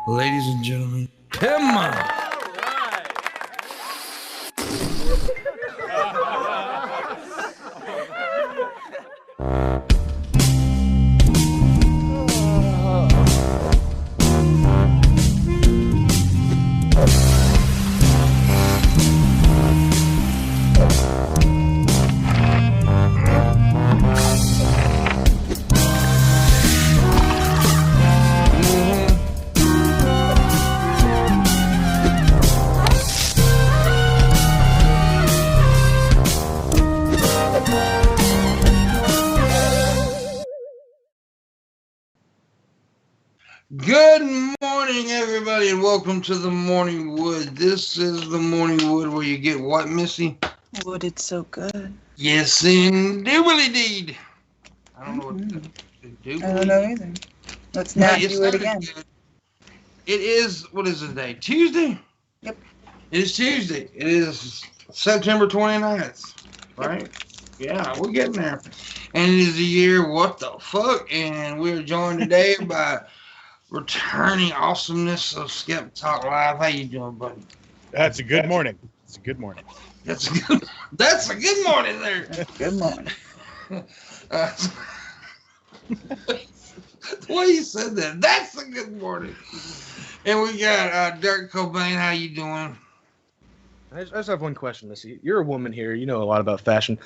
Ladies and gentlemen, Pimpmunk. Good morning, everybody, and welcome to the Morning Wood. This is the Morning Wood where you get what, Missy? Wooded so good. Yes, indeed. I don't know what to do. I don't know either. Let's not do it again. Good. It is, what is it today? Tuesday? Yep. It is Tuesday. It is September 29th, right? Yep. Yeah, we're getting there. And it is the year, what the fuck? And we're joined today by returning awesomeness of Skep Talk Live. How you doing, buddy? That's a good morning. It's a good morning. That's a good morning there. Good morning. The way you said that, that's a good morning. And we got Dirk Cobain. How you doing? I just have one question, Missy. You're a woman here. You know a lot about fashion.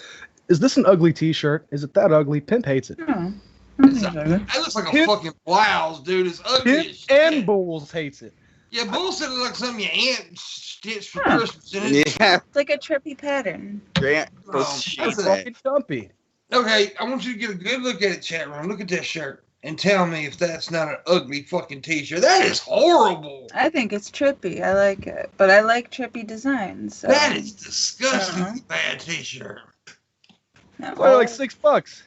Is this an ugly T-shirt? Is it that ugly? Pimp hates it. No. It looks like a fucking blouse, dude. It's ugly as shit. And Bulls hates it. Yeah, Bulls said it looks like something your aunt stitched for Christmas. And Yeah. It's like a trippy pattern. Grant, That's fucking dumpy. Okay, I want you to get a good look at it, chat room. Look at that shirt and tell me if that's not an ugly fucking T-shirt. That is horrible. I think it's trippy. I like it. But I like trippy designs. So. That is disgusting bad T-shirt. No. Well, like $6.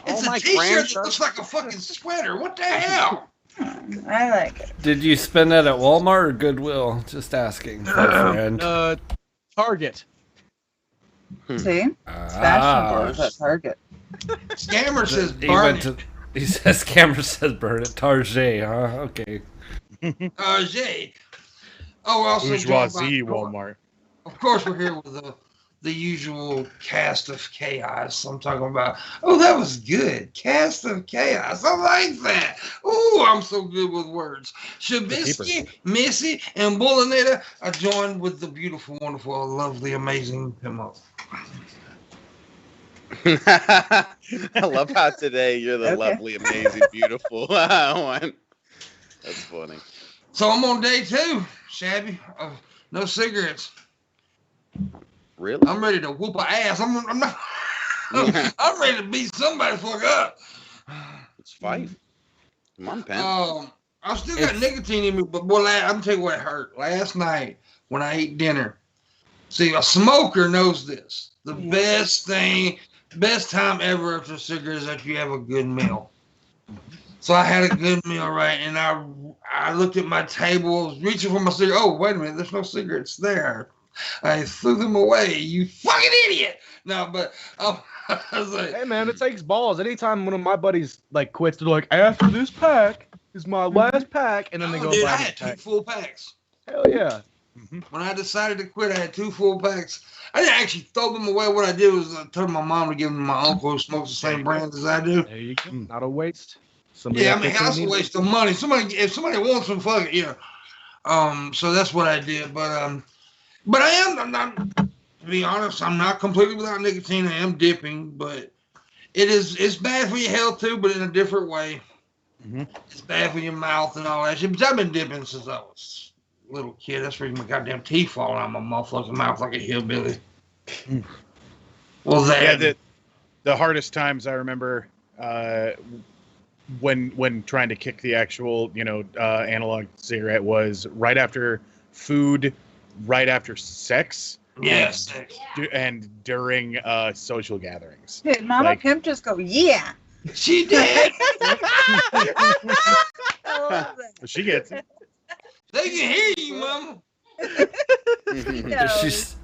It's a T-shirt that looks like a fucking sweater. What the hell? I like it. Did you spend that at Walmart or Goodwill? Just asking for a friend. Target. See? It's fashionable at Target. Scammer says burn it. He says, Scammer says burn it. Target, huh? Okay. Target. Oh, we're also Bourgeoisie Walmart. Of course, we're here with the usual cast of chaos. I'm talking about, oh, that was good. Cast of chaos. I like that. Oh, I'm so good with words. Shabisky, Missy, and Booleanenator are joined with the beautiful, wonderful, lovely, amazing Pimpmunk. I love how today you're the lovely, amazing, beautiful one. That's funny. So I'm on day 2, Shabby. No cigarettes. Really? I'm ready to whoop a ass. I'm not. I'm ready to beat somebody fuck up. It's fight. Come on, Pam. I still got nicotine in me, but boy, I'm tell you what hurt. Last night when I ate dinner, see, a smoker knows this. The best time ever after a cigarette is that you have a good meal. So I had a good meal, right? And I looked at my table, was reaching for my cigarette. Oh, wait a minute, there's no cigarettes there. I threw them away. You fucking idiot! No, but I was like, hey man, it takes balls. Anytime one of my buddies like quits, they're like, after this pack is my last pack, and then they go. Dude, buy I had 2 full packs. Hell yeah! When I decided to quit, I had 2 full packs. I didn't actually throw them away. What I did was I told my mom to give them to my uncle who smokes the same brand as I do. There you go. Not a waste. Yeah, I mean, that's a waste of money. If somebody wants them, fuck it, yeah. So that's what I did, but I'm not, to be honest, I'm not completely without nicotine. I am dipping, but it's bad for your health too, but in a different way. Mm-hmm. It's bad for your mouth and all that shit. But I've been dipping since I was a little kid. That's the reason my goddamn teeth falling out of my motherfucking mouth like a hillbilly. Well, the hardest times I remember when trying to kick the actual analog cigarette was right after food, right after sex. Yes. And during social gatherings. Did Mama Pimp just go, yeah? She did. I love that. She gets it. They can hear you, Mama.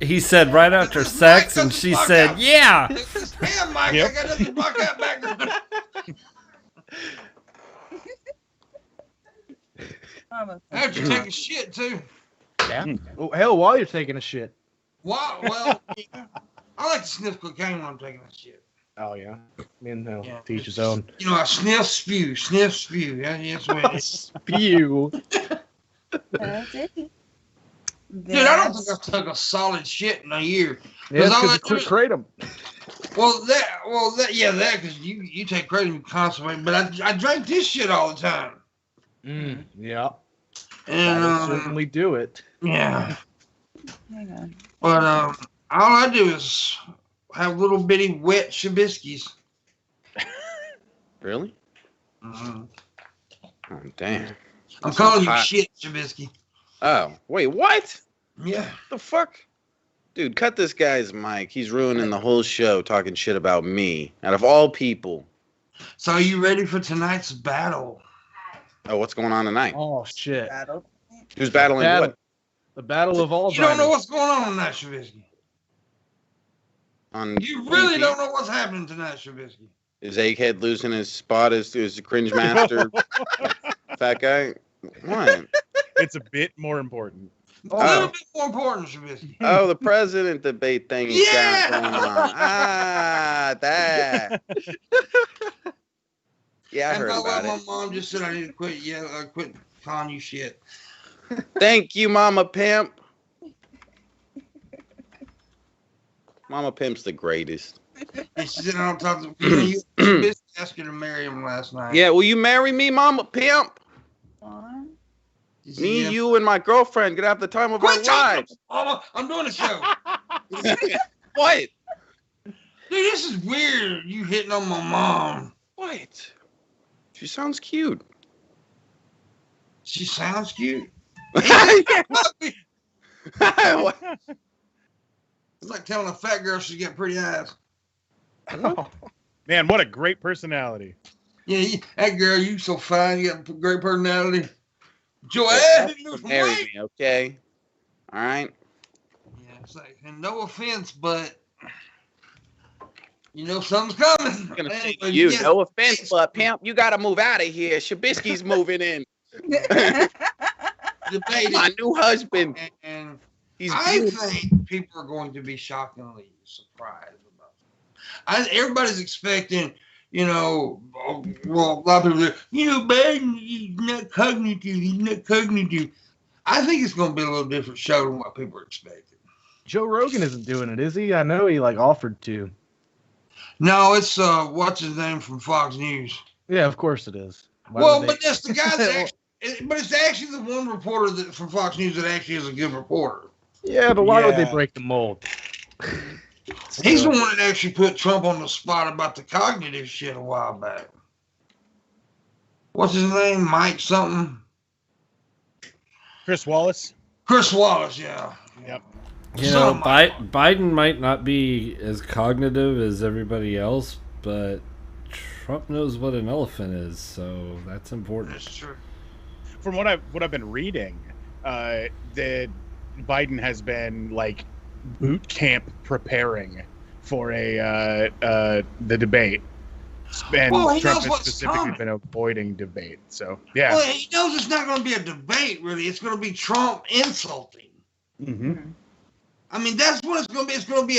He said right after sex, and she said, yeah. Damn, Mike, I got nothing to block that background. After you take a shit too. Yeah. Well, hell, while you're taking a shit. Wow. Well, yeah. I like to sniff cocaine when I'm taking a shit. Oh yeah. I mean, hell, Yeah. teach his own. You know, I sniff, spew. Yeah, that's what it is. Spew. That's it. Dude, I don't think I've took a solid shit in a year. Yeah, all because I you quit do- kratom. That because you take kratom constantly, but I drink this shit all the time. Yeah. And That'll certainly do it. yeah. Hang on. But all I do is have little bitty wet Shabiskys. Really? Mhm. Oh, damn. I'm calling you hot. shit, Shabisky. Oh, wait, what? Yeah. The fuck? Dude, cut this guy's mic. He's ruining the whole show talking shit about me. Out of all people. So are you ready for tonight's battle? Oh, what's going on tonight? Oh shit. Who's battling Battle. what? The battle of all. You don't know what's going on tonight, Shabisky. On You really EP? don't know what's happening tonight, Shabisky. Is Egghead losing his spot as cringe master? Fat guy? What? It's a bit more important. A little bit more important, Shabisky. Oh, the president debate thing he's Yeah! got going on. Ah, that. Yeah, I And heard by the way, about my it. mom just said I need to quit calling you shit. Thank you, Mama Pimp. Mama Pimp's the greatest. And she said I don't talk to you. Shabisky asked you to marry him last night. Yeah, will you marry me, Mama Pimp? She said, Me, yeah. you, and my girlfriend could have the time of our Quit talking, lives. Mama. I'm doing a show. What? Dude, this is weird. You hitting on my mom. What? She sounds cute. She sounds cute. What? It's like telling a fat girl she got pretty eyes. Man, what a great personality. Yeah, that girl, you so fine. You got a great personality. Joel, Marry me, okay? All right. Yeah, it's like, and no offense, but you know something's coming. I'm gonna say Anyway, you, yes, no offense, but Pimp, you gotta move out of here. Shabisky's moving in. debated. My new husband. And He's I beautiful. think people are going to be shockingly surprised about it. Everybody's expecting, you know, well, a lot of people say, you know, Biden, he's not cognitive. I think it's going to be a little different show than what people are expecting. Joe Rogan isn't doing it, is he? I know he offered to. No, it's what's his name from Fox News. Yeah, of course it is. Why Well, would but that's the guy that but it's actually the one reporter that from Fox News that actually is a good reporter. Yeah, but why would they Yeah. break the mold? He's the one that actually put Trump on the spot about the cognitive shit a while back. What's his name? Mike something? Chris Wallace. Chris Wallace, yeah. Yep. You know, Biden might not be as cognitive as everybody else, but Trump knows what an elephant is, so that's important. That's true. From what I've been reading, that Biden has been like boot camp preparing for the debate, and Well, he Trump knows has what's specifically coming. been avoiding debate. So yeah. Well, he knows it's not going to be a debate, really. It's going to be Trump insulting. Mm-hmm. I mean, that's what it's going to be.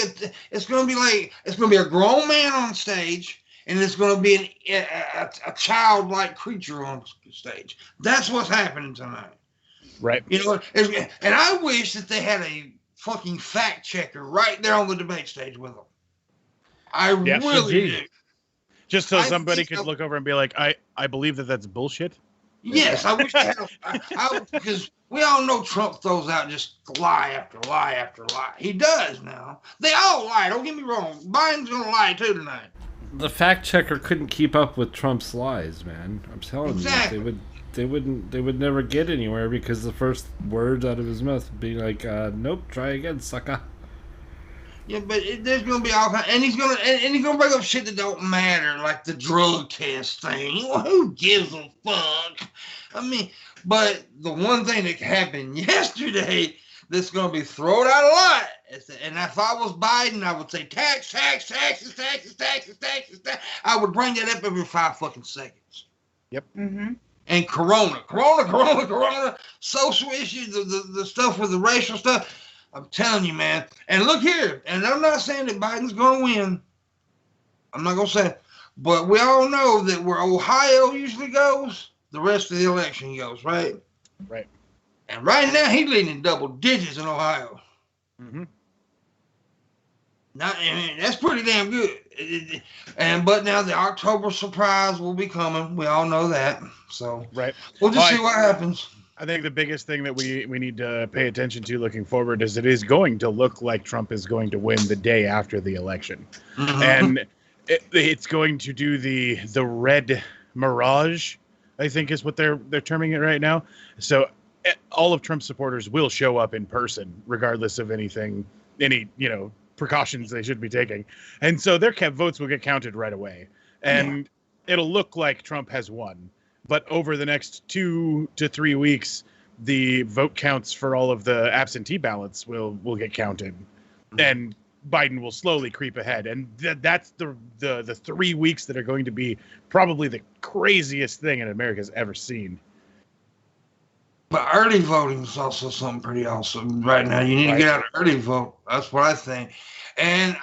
It's going to be a grown man on stage, and it's going to be a childlike creature on stage. That's what's happening tonight. Right. You know, and I wish that they had a fucking fact checker right there on the debate stage with them. I Yeah, really do. Just so I somebody think could so. look over and be like, I believe that that's bullshit. Yes, I wish they had because we all know Trump throws out just lie after lie after lie. He does now. They all lie. Don't get me wrong. Biden's gonna lie too tonight. The fact checker couldn't keep up with Trump's lies, man. I'm telling Exactly. you, they would never get anywhere because the first words out of his mouth would be like, "Nope, try again, sucker." Yeah, but there's gonna be all kind, and he's gonna bring up shit that don't matter, like the drug test thing. Well, who gives a fuck? I mean, but the one thing that happened yesterday that's gonna be thrown out a lot, and if I was Biden, I would say taxes. I would bring that up every 5 fucking seconds. Mm-hmm. and Corona, social issues, the stuff with the racial stuff. I'm telling you, man. And look here, and I'm not saying that Biden's going to win. I'm not going to say it. But we all know that where Ohio usually goes, the rest of the election goes, right? Right. And right now, he's leading double digits in Ohio. Mm-hmm. That's pretty damn good. But now the October surprise will be coming. We all know that. So right. We'll just see what happens. I think the biggest thing that we need to pay attention to looking forward is it is going to look like Trump is going to win the day after the election. Mm-hmm. And it's going to do the red mirage, I think is what they're terming it right now. So all of Trump's supporters will show up in person, regardless of any precautions they should be taking. And so their votes will get counted right away. And it'll look like Trump has won. But over the next 2 to 3 weeks, the vote counts for all of the absentee ballots will get counted. And Biden will slowly creep ahead. And that's the 3 weeks that are going to be probably the craziest thing in America's ever seen. But early voting is also something pretty awesome right now. You need to get out early vote. That's what I think. And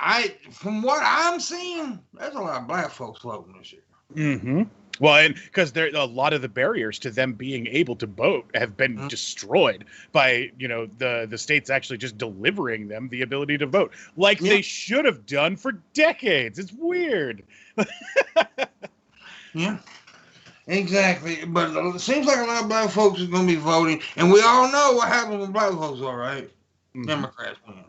from what I'm seeing, there's a lot of black folks voting this year. Mm-hmm. Well, and because a lot of the barriers to them being able to vote have been destroyed by, the states actually just delivering them the ability to vote like they should have done for decades. It's weird. Yeah. Exactly, but it seems like a lot of black folks are going to be voting, and we all know what happens when black folks are, right? Mm-hmm. Democrats win.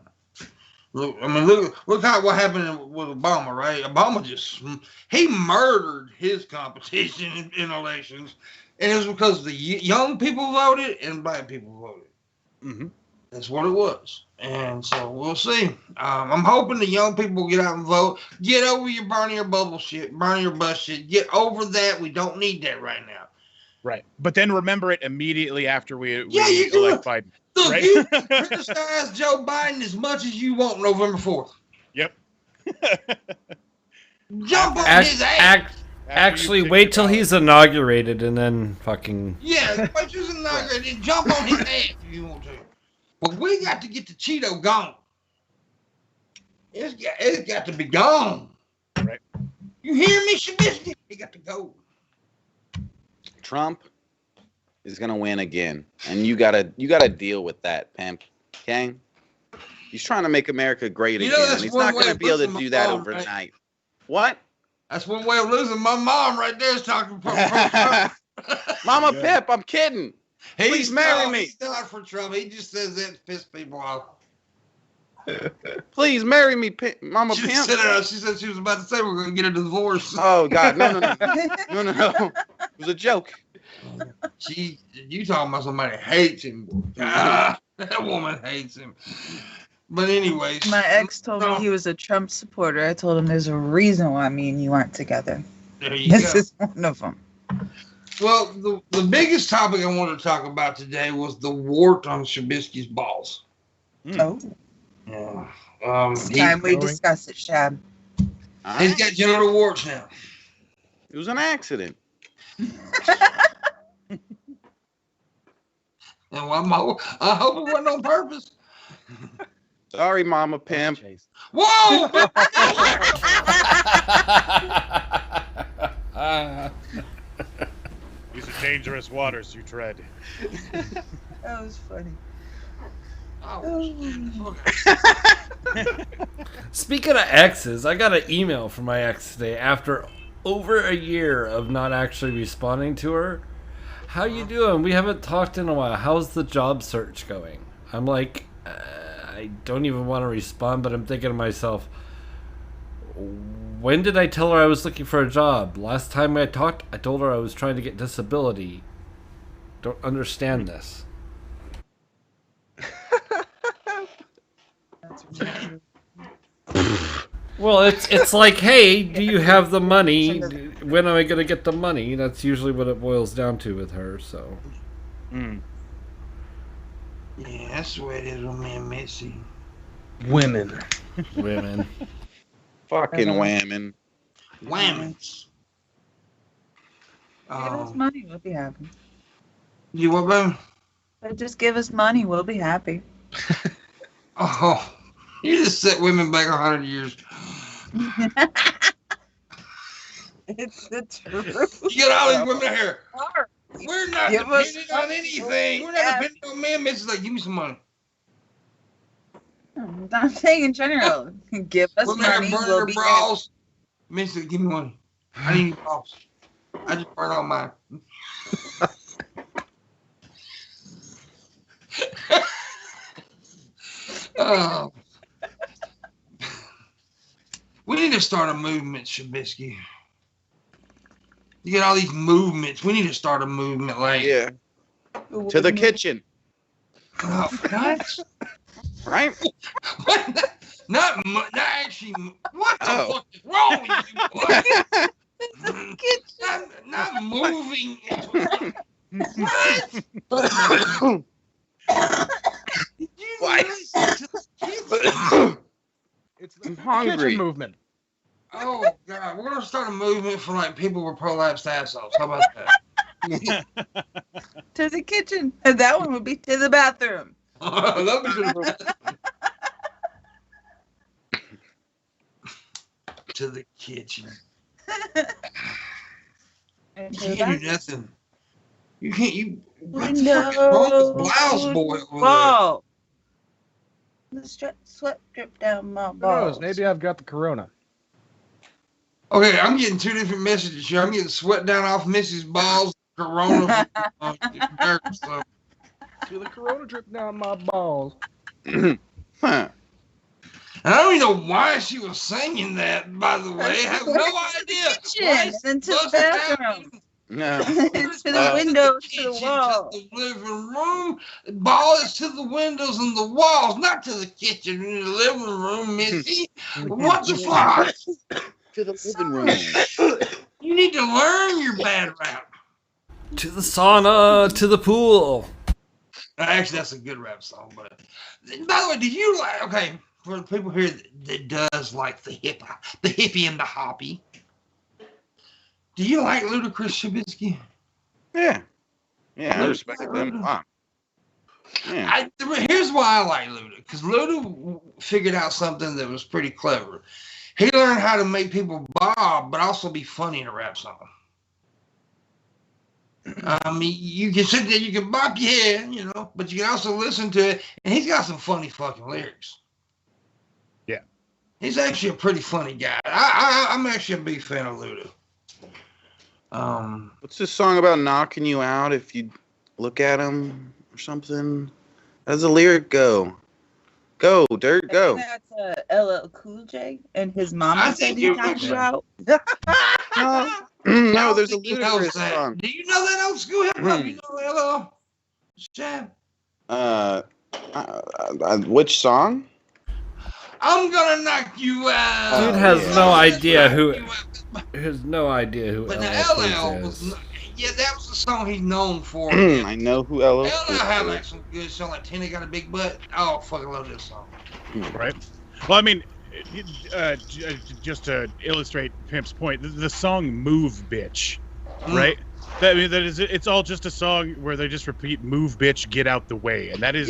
Look how what happened with Obama, right? Obama he murdered his competition in elections, and it was because the young people voted and black people voted. Mm-hmm. That's what it was. And so we'll see. I'm hoping the young people will get out and vote. Get over your burning your bubble shit, burning your bus shit. Get over that. We don't need that right now. Right. But then remember it immediately after we elect Biden. Look, right? You criticize Joe Biden as much as you want November 4th. Yep. Jump on his ass. Actually, wait till he's inaugurated and then fucking... Yeah, wait till he's inaugurated and jump on his ass if you want to. But we got to get the Cheeto gone. It's got to be gone. Right. You hear me, Shabisky? It got to go. Trump is gonna win again, and you gotta deal with that, Pimp. Okay? He's trying to make America great again, and he's not gonna be able to do that overnight. Right? What? That's one way of losing. My mom right there is talking for Trump. Mama Pip, I'm kidding. Please marry me. He's not for Trump. He just says that to piss people off. Please marry me, Mama Pimp. She said she was about to say we're going to get a divorce. Oh, God. No. No. It was a joke. You talking about somebody hates him. God, that woman hates him. But anyways. My ex told me he was a Trump supporter. I told him there's a reason why me and you aren't together. This is one of them. Well, the biggest topic I wanted to talk about today was the wart on Shabisky's balls. Oh. Yeah. It's time we discuss it, Shab. He's got genital warts now. It was an accident. And I hope it wasn't on purpose. Sorry, Mama Pimp. Whoa! These are dangerous waters you tread. That was funny. Speaking of exes, I got an email from my ex today after over a year of not actually responding to her. How you doing? We haven't talked in a while. How's the job search going? I'm like, I don't even want to respond, but I'm thinking to myself, when did I tell her I was looking for a job? Last time I talked, I told her I was trying to get disability. Don't understand this. Well, it's like, hey, do you have the money? When am I going to get the money? That's usually what it boils down to with her, so. Yeah, that's the way it is with me and Missy. Women. Fucking whamming. Whammons. Give us money, we'll be happy. You what, baby? But just give us money, we'll be happy. Oh, you just set women back 100 years. It's the truth. You got all these women out here. We're not dependent on anything. We're not dependent on men. Missy's like, give me some money. I'm saying in general. Give us money, we'll be happy. Missy's like, give me money. I need your balls. I just burn all mine. We need to start a movement, Shabisky. You get all these movements. We need to start a movement, like to the kitchen. What? Right? not actually. What the fuck is wrong with you? Not moving. What? Did you It's the hungry. kitchen movement. Oh God, we're gonna start a movement for like people with prolapsed assholes. How about that? To the kitchen. And that one would be to the bathroom. That'd be good. To the kitchen. You can't do nothing. You can't. You. What the fuck is wrong with blouse boy over there? The sweat drip down my Who balls. knows? Maybe I've got the corona. Okay, I'm getting two different messages here. I'm getting sweat down off Missy's balls, corona. So. See the corona drip down my balls. Huh. And I don't even know why she was singing that, by the way. I have no idea. Kitchen, and to the bathroom. No. To the windows, to the wall. To the living room. Ball is to the windows and the walls, not to the kitchen and the living room, Missy. What the fuck? To the living room. You need to learn your bad rap. To the sauna, to the pool. Actually, that's a good rap song. But by the way, did you like? Okay, for the people here that does like the hippie and the hoppy. Do you like Ludacris, Shabisky? Yeah. Yeah, I respect them a lot. Yeah. Here's why I like Luda. Because Luda figured out something that was pretty clever. He learned how to make people bob, but also be funny in a rap song. I mean, you can sit there, you can bop your head, you know, but you can also listen to it, and he's got some funny fucking lyrics. Yeah. He's actually a pretty funny guy. I'm actually a big fan of Luda. What's this song about knocking you out if you look at him or something? How does the lyric go? Go, Dirt, go. I think that's LL Cool J and his mama said he talked about. No, there's a Ludacris song. Do you know that old school hip hop? You know LL? Which song? I'm gonna knock you out. Dude has no idea who. Has no idea who. But LL LL was. that was the song he's known for. I know who LL LL had like some good song, like Tina Got a Big Butt. Oh, fucking love this song. Right. Well, I mean, just to illustrate Pimp's point, the song "Move, Bitch," right? It's all just a song where they just repeat "Move, bitch, get out the way," and that is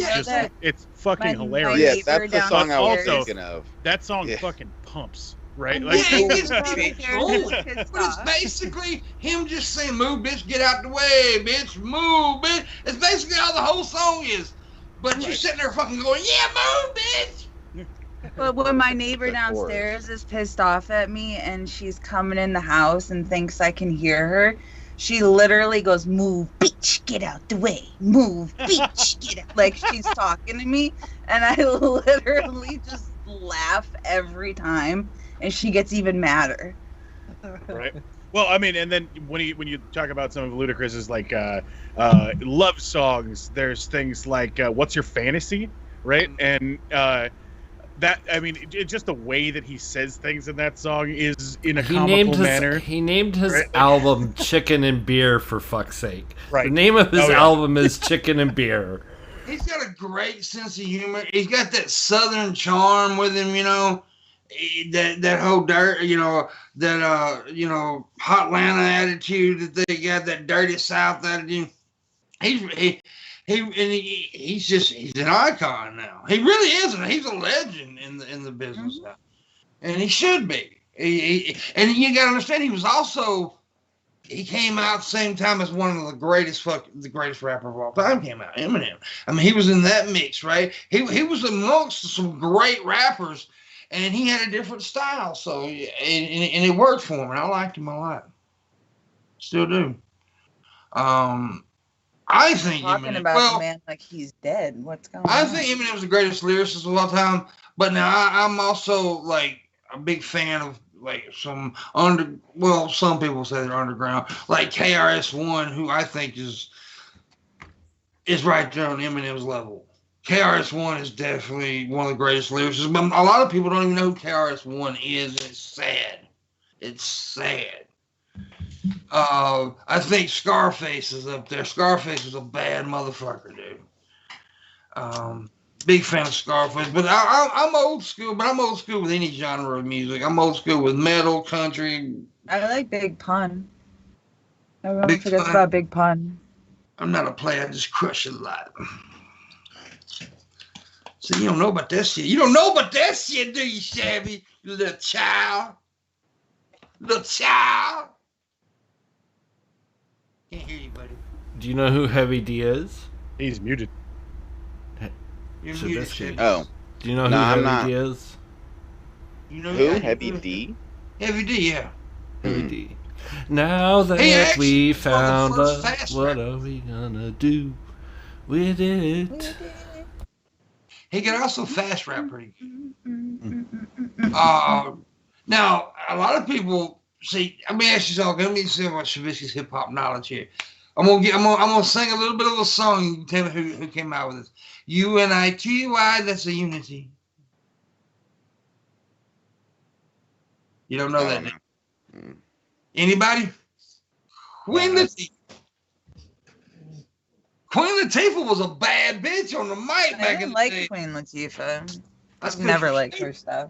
it's fucking hilarious. Yes, that's the song I was thinking of. That song fucking pumps, right? Like, but it's basically him just saying "Move, bitch, get out the way, bitch, move, bitch." It's basically all the whole song is. But you're sitting there fucking going, "Yeah, move, bitch." But when my neighbor downstairs is pissed off at me and she's coming in the house and thinks I can hear her, she literally goes, "Move, bitch, get out the way. Move, bitch, get out." Like she's talking to me, and I literally just laugh every time, and she gets even madder. Right. Well, I mean, and then when you talk about some of Ludacris's like love songs, there's things like "What's Your Fantasy," right? And that, I mean, just the way that he says things in that song is in a comical manner. He named his album "Chicken and Beer" for fuck's sake. Right. The name of his album is "Chicken and Beer." He's got a great sense of humor. He's got that southern charm with him, you know. that whole dirt, that Hotlanta attitude that they got, that dirty South attitude. He's an icon now. He really is, and he's a legend in the business now, and he should be. And you got to understand, he came out the same time as one of the greatest rapper of all time came out, Eminem. I mean, he was in that mix, right? He was amongst some great rappers, and he had a different style. So, and it worked for him, and I liked him a lot. Still do. I think talking Eminem, about the man like he's dead. What's going on? I think Eminem's the greatest lyricist of all time, but now I'm also like a big fan of like some people say they're underground, like KRS-One, who I think is right there on Eminem's level. KRS-One is definitely one of the greatest lyricists, but a lot of people don't even know who KRS-One is, and it's sad. It's sad. I think Scarface is up there. Scarface is a bad motherfucker, dude. Big fan of Scarface, but I'm old school. But I'm old school with any genre of music. I'm old school with metal, country. I like Big Pun. Everyone forgets about Big Pun. I'm not a player. I just crush it a lot. So you don't know about that shit. You don't know about that shit, do you, Shabby? You little child. Little child. Can't hear you, buddy. Do you know who Heavy D is? He's muted. You're muted, Shabby. Oh. Do you know who Heavy D is? You know who? Heavy D? Heavy D, yeah. Heavy D. Now that we found us, what are we gonna do with it? He could also fast rap pretty good. Now, a lot of people see. Let me ask you something. Let me see about Shabisky's hip hop knowledge here. I'm gonna sing a little bit of a song. You can tell me who came out with this. UNITY. That's a unity. You don't know that name? Anybody? Queen Latifah. Queen Latifah was a bad bitch on the mic back in the day. I like Queen Latifah. I've never liked her stuff.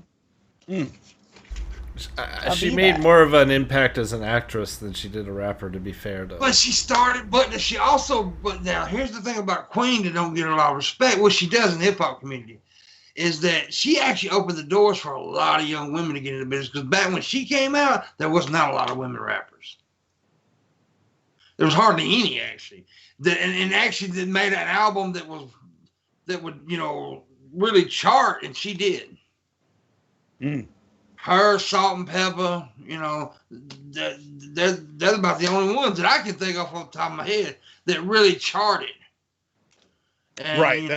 She made more of an impact as an actress than she did a rapper, to be fair, though. But she started, but now here's the thing about Queen that don't get a lot of respect. What she does in the hip hop community is that she actually opened the doors for a lot of young women to get into business. Because back when she came out, there was not a lot of women rappers. There was hardly any, actually. And actually, they made an album that would really chart, and she did. Her, Salt and Pepper, they're about the only ones that I can think of off the top of my head that really charted. And, right,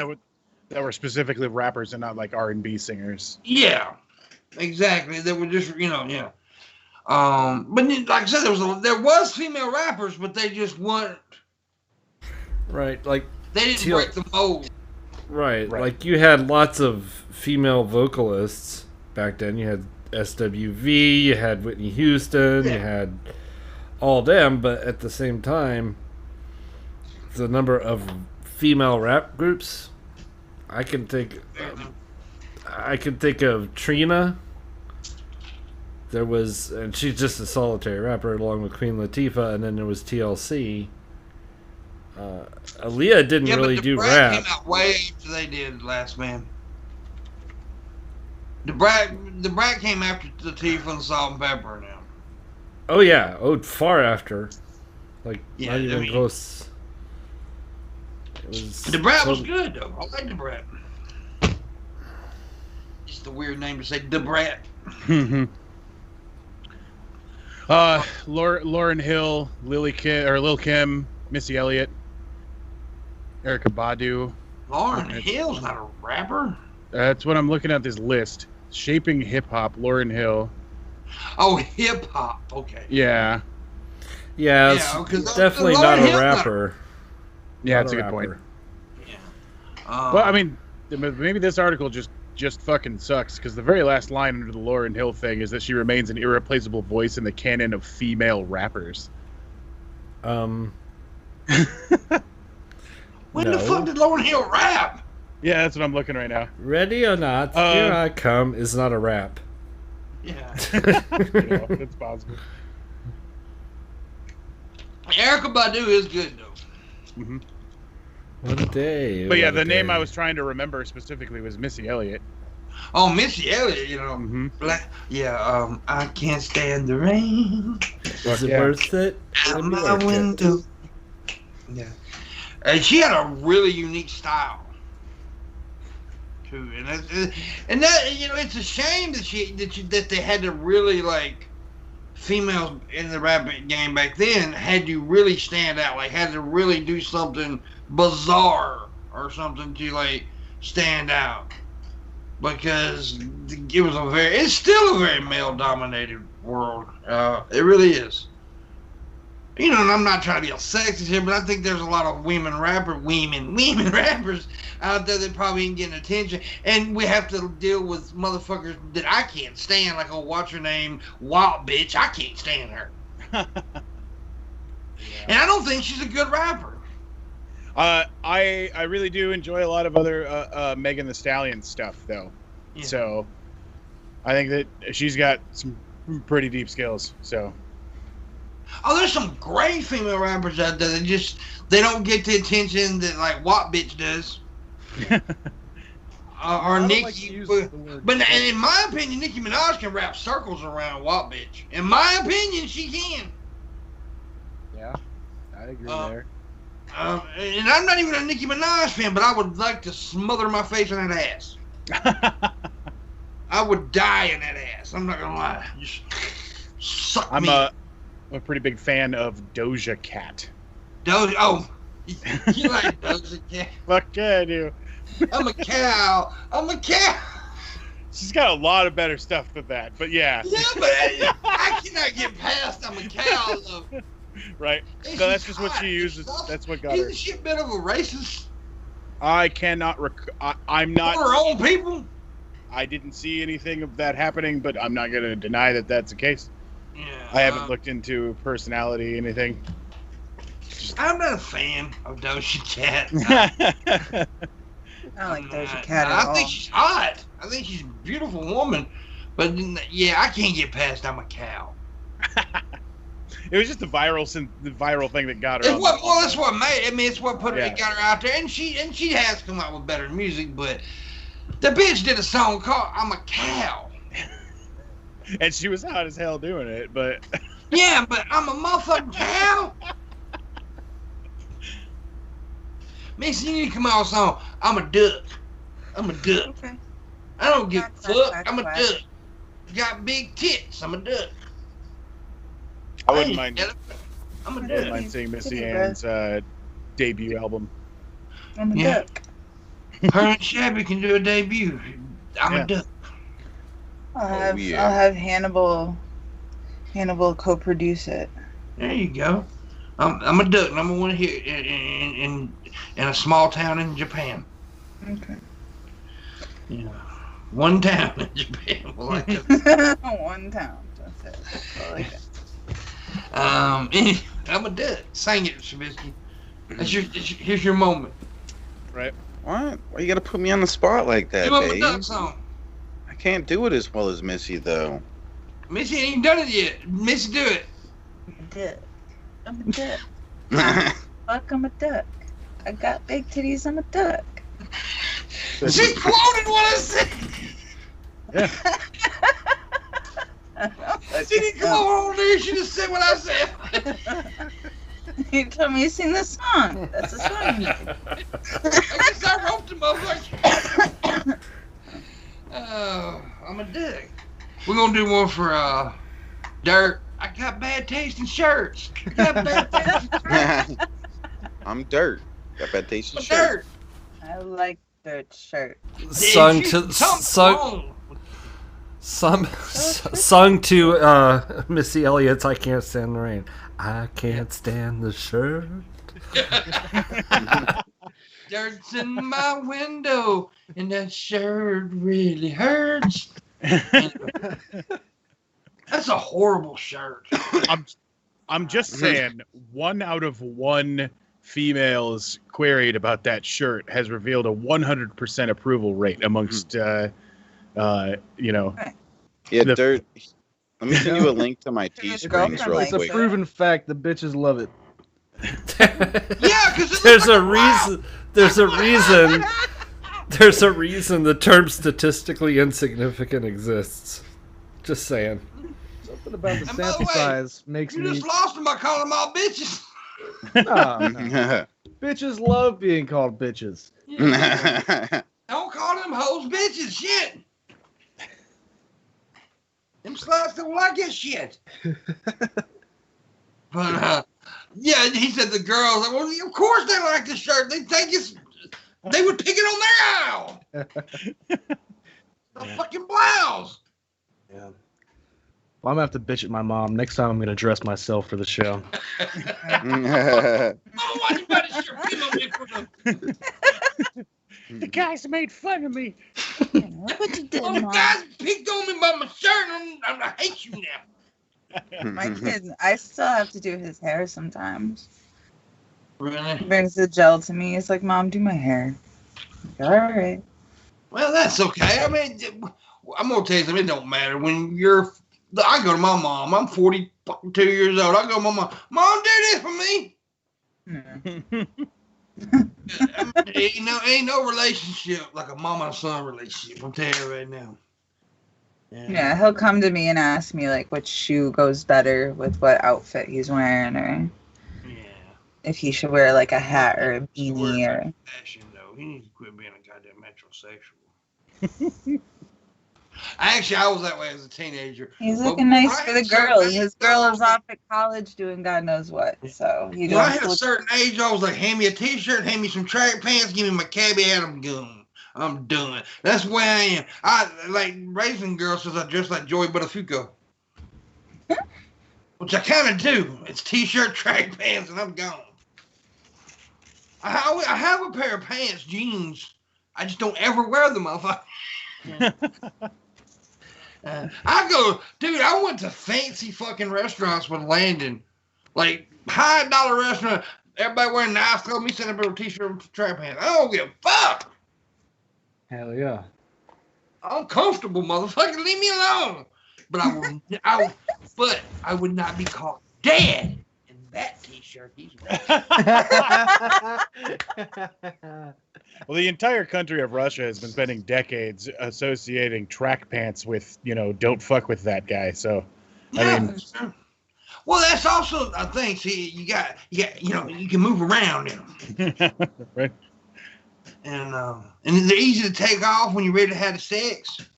that were specifically rappers and not like R&B singers. Yeah, exactly. They were just, yeah. But like I said, there was female rappers, but they just weren't. Right, like they didn't break the mold. Right, like you had lots of female vocalists back then. You had SWV, you had Whitney Houston, you had all them, but at the same time, the number of female rap groups, I can think of Trina. There was, and she's just a solitary rapper along with Queen Latifah, and then there was TLC. Aaliyah didn't really do rap. Came out way after they did Last Man. The Brat came after Latifah and Salt and Pepper now. Oh yeah, far after. Like not even close. The Brat was good though. I like the Brat. It's the weird name to say, the Brat. Lauryn Hill, Lil Kim, Missy Elliott, Erykah Badu. Lauryn Hill's not a rapper. That's what I'm looking at this list. Shaping hip hop, Lauryn Hill. Oh, hip hop. Okay. Yeah. Yeah, it's definitely not a rapper. Yeah, that's a good point. Yeah. Well, I mean, maybe this article just fucking sucks, because the very last line under the Lauryn Hill thing is that she remains an irreplaceable voice in the canon of female rappers. When the fuck did Lauryn Hill rap? Yeah, that's what I'm looking right now. Ready or Not, Here I Come is not a rap. Yeah. It's possible. Erykah Badu is good though. Mm-hmm. One day. But yeah, the name I was trying to remember specifically was Missy Elliott. Oh, Missy Elliott, you know. Mm-hmm. I can't stand the rain. Is it worth it? Out my window. Yeah. And she had a really unique style. Too. And that you know, it's a shame that they had to really like females in the rap game back then had to really stand out, like had to really do something bizarre or something to like stand out, because it's still a very male dominated world. It really is. You know, and I'm not trying to be all sexist here, but I think there's a lot of women rappers out there that probably ain't getting attention. And we have to deal with motherfuckers that I can't stand, like what's her name, Wild Bitch. I can't stand her. And I don't think she's a good rapper. I really do enjoy a lot of other Megan Thee Stallion stuff, though. Yeah. So I think that she's got some pretty deep skills. So. Oh, there's some great female rappers out there that they don't get the attention that like What Bitch does. Or Nicki. But in my opinion, Nicki Minaj can wrap circles around What Bitch. In my opinion, she can. Yeah, I agree there. And I'm not even a Nicki Minaj fan, but I would like to smother my face in that ass. I would die in that ass. I'm not gonna lie. Just suck me. I'm a pretty big fan of Doja Cat. You like Doja Cat? Fuck yeah, I do. I'm a cow. She's got a lot of better stuff than that, but yeah. Yeah, but I cannot get past I'm a cow. Though. Right. No, that's just what she uses. That's what got her. Isn't she a bit of a racist? I cannot. I'm not. For her own people? I didn't see anything of that happening, but I'm not going to deny that that's the case. Yeah, I haven't looked into personality, anything. I'm not a fan of Doja Cat. I like Doja Cat at all. I think she's hot. I think she's a beautiful woman. But yeah, I can't get past I'm a cow. It was just the viral thing that got her. That's what made. I mean, it's what got her out there, and she has come out with better music. But the bitch did a song called "I'm a Cow." And she was hot as hell doing it, but... Yeah, but I'm a motherfucking cow. Missy, you need to come out with a song. I'm a duck. Okay. I don't give a fuck. I'm a duck. Got big tits. I'm a duck. I wouldn't mind. I'm a duck. I wouldn't mind seeing MissyAnn's debut album. I'm a duck. Her and Shabby can do a debut. I'm a duck. I'll have Hannibal co-produce it. There you go. I'm a duck. Number one here in a small town in Japan. Okay. Yeah, one town in Japan. Like one town. That's it. I like it. I'm a duck. Sing it, Shabisky. Here's your moment. Right. What? Why you gotta put me on the spot like that, Do babe? a duck song. I can't do it as well as Missy, though. Missy ain't even done it yet. Missy, do it. I'm a duck. Fuck, I'm a duck. I got big titties, I'm a duck. She quoted what I said. Yeah. She didn't come over there. She just said what I said. You told me to sing the song. That's a song you did. I guess I wrote the motherfucker. I'm a dick. We're gonna do one for Dirt. I got bad taste in shirts. I'm Dirt. Got bad taste in I'm shirts. Dirt. I like Dirt shirt. Sung to Missy Elliott's "I Can't Stand the Rain." I can't stand the shirt. Dirt's in my window, and that shirt really hurts. That's a horrible shirt. I'm just saying, 1 out of 1 females queried about that shirt has revealed a 100% approval rate amongst, Yeah, dirt. Let me send you a link to my Teesprings real It's a quick. proven fact. The bitches love it. Yeah, because there's a reason. There's a reason. There's a reason the term statistically insignificant exists. Just saying. Something about the And by the sample way, size makes You me. just lost them by calling them all bitches. No. Bitches love being called bitches. Don't call them hoes bitches. Shit. Them sluts don't like that shit. But yeah, he said the girls. Well, of course they like the shirt. They think it's. They would pick it on their aisle. The fucking blouse. Yeah. Well, I'm gonna have to bitch at my mom. Next time I'm gonna dress myself for the show. Oh, why you got this shirt pinned on me for the... The guys made fun of me. What you did, Oh, Mom? guys picked on me by my shirt. I hate you now. My kid, I still have to do his hair sometimes. Really? He brings the gel to me. He's like, Mom, do my hair. All right. Well, that's okay. I mean, I'm gonna tell you something. It don't matter when you're. I go to my mom. I'm 42 years old. I go to my mom. Mom, do this for me. Ain't no relationship like a mama and son relationship. I'm telling you right now. Yeah, he'll come to me and ask me like which shoe goes better with what outfit he's wearing, or if he should wear like a hat or a beanie or. Fashion though, he needs to quit being a goddamn metrosexual. Actually, I was that way as a teenager. He's looking nice for the girls. His girl is off at college doing God knows what. So he. When I hit a certain age, I was like, hand me a t-shirt, hand me some track pants, give me my Cabby Adam gun. I'm done. That's the way I am. I like raising girls since I dress like Joey Buttafuoco. Which I kind of do. It's t-shirt, track pants, and I'm gone. I have a pair of pants, jeans. I just don't ever wear them, motherfucker. I went to fancy fucking restaurants with Landon. Like, high dollar restaurant. Everybody wearing nice clothes. Me sitting up with a t-shirt and track pants. I don't give a fuck. Hell yeah. I'm comfortable, motherfucker. Leave me alone. But I would not be caught dead in that t-shirt. He's Well, the entire country of Russia has been spending decades associating track pants with, don't fuck with that guy. So, I mean, well, that's also a thing. See, you got, you can move around in them. Right. And they're easy to take off when you're ready to have the sex.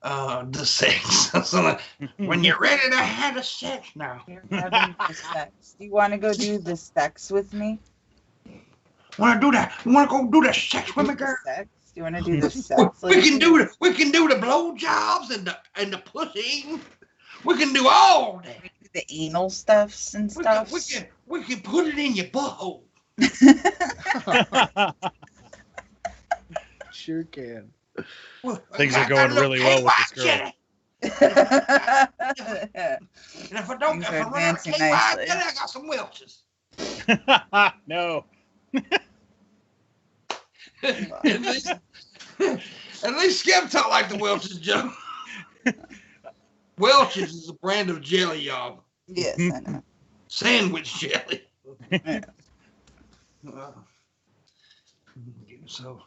The sex. So like, when you're ready to have the sex now. You're having the sex. Do you want to go do the sex with me? Want to do that? You want to go do the sex with me, girl? Sex? Do you want to do the sex? We can do the blowjobs and the pussy eating. We can do all that. We can do the anal stuffs and stuff. We can put it in your butthole. Sure can. Things are going really well with this girl. And if I run out of KY, I got some Welch's. No. At least Skip talk like the Welch's, Joe. Welch's is a brand of jelly, y'all. Yes, I know. Sandwich jelly. So,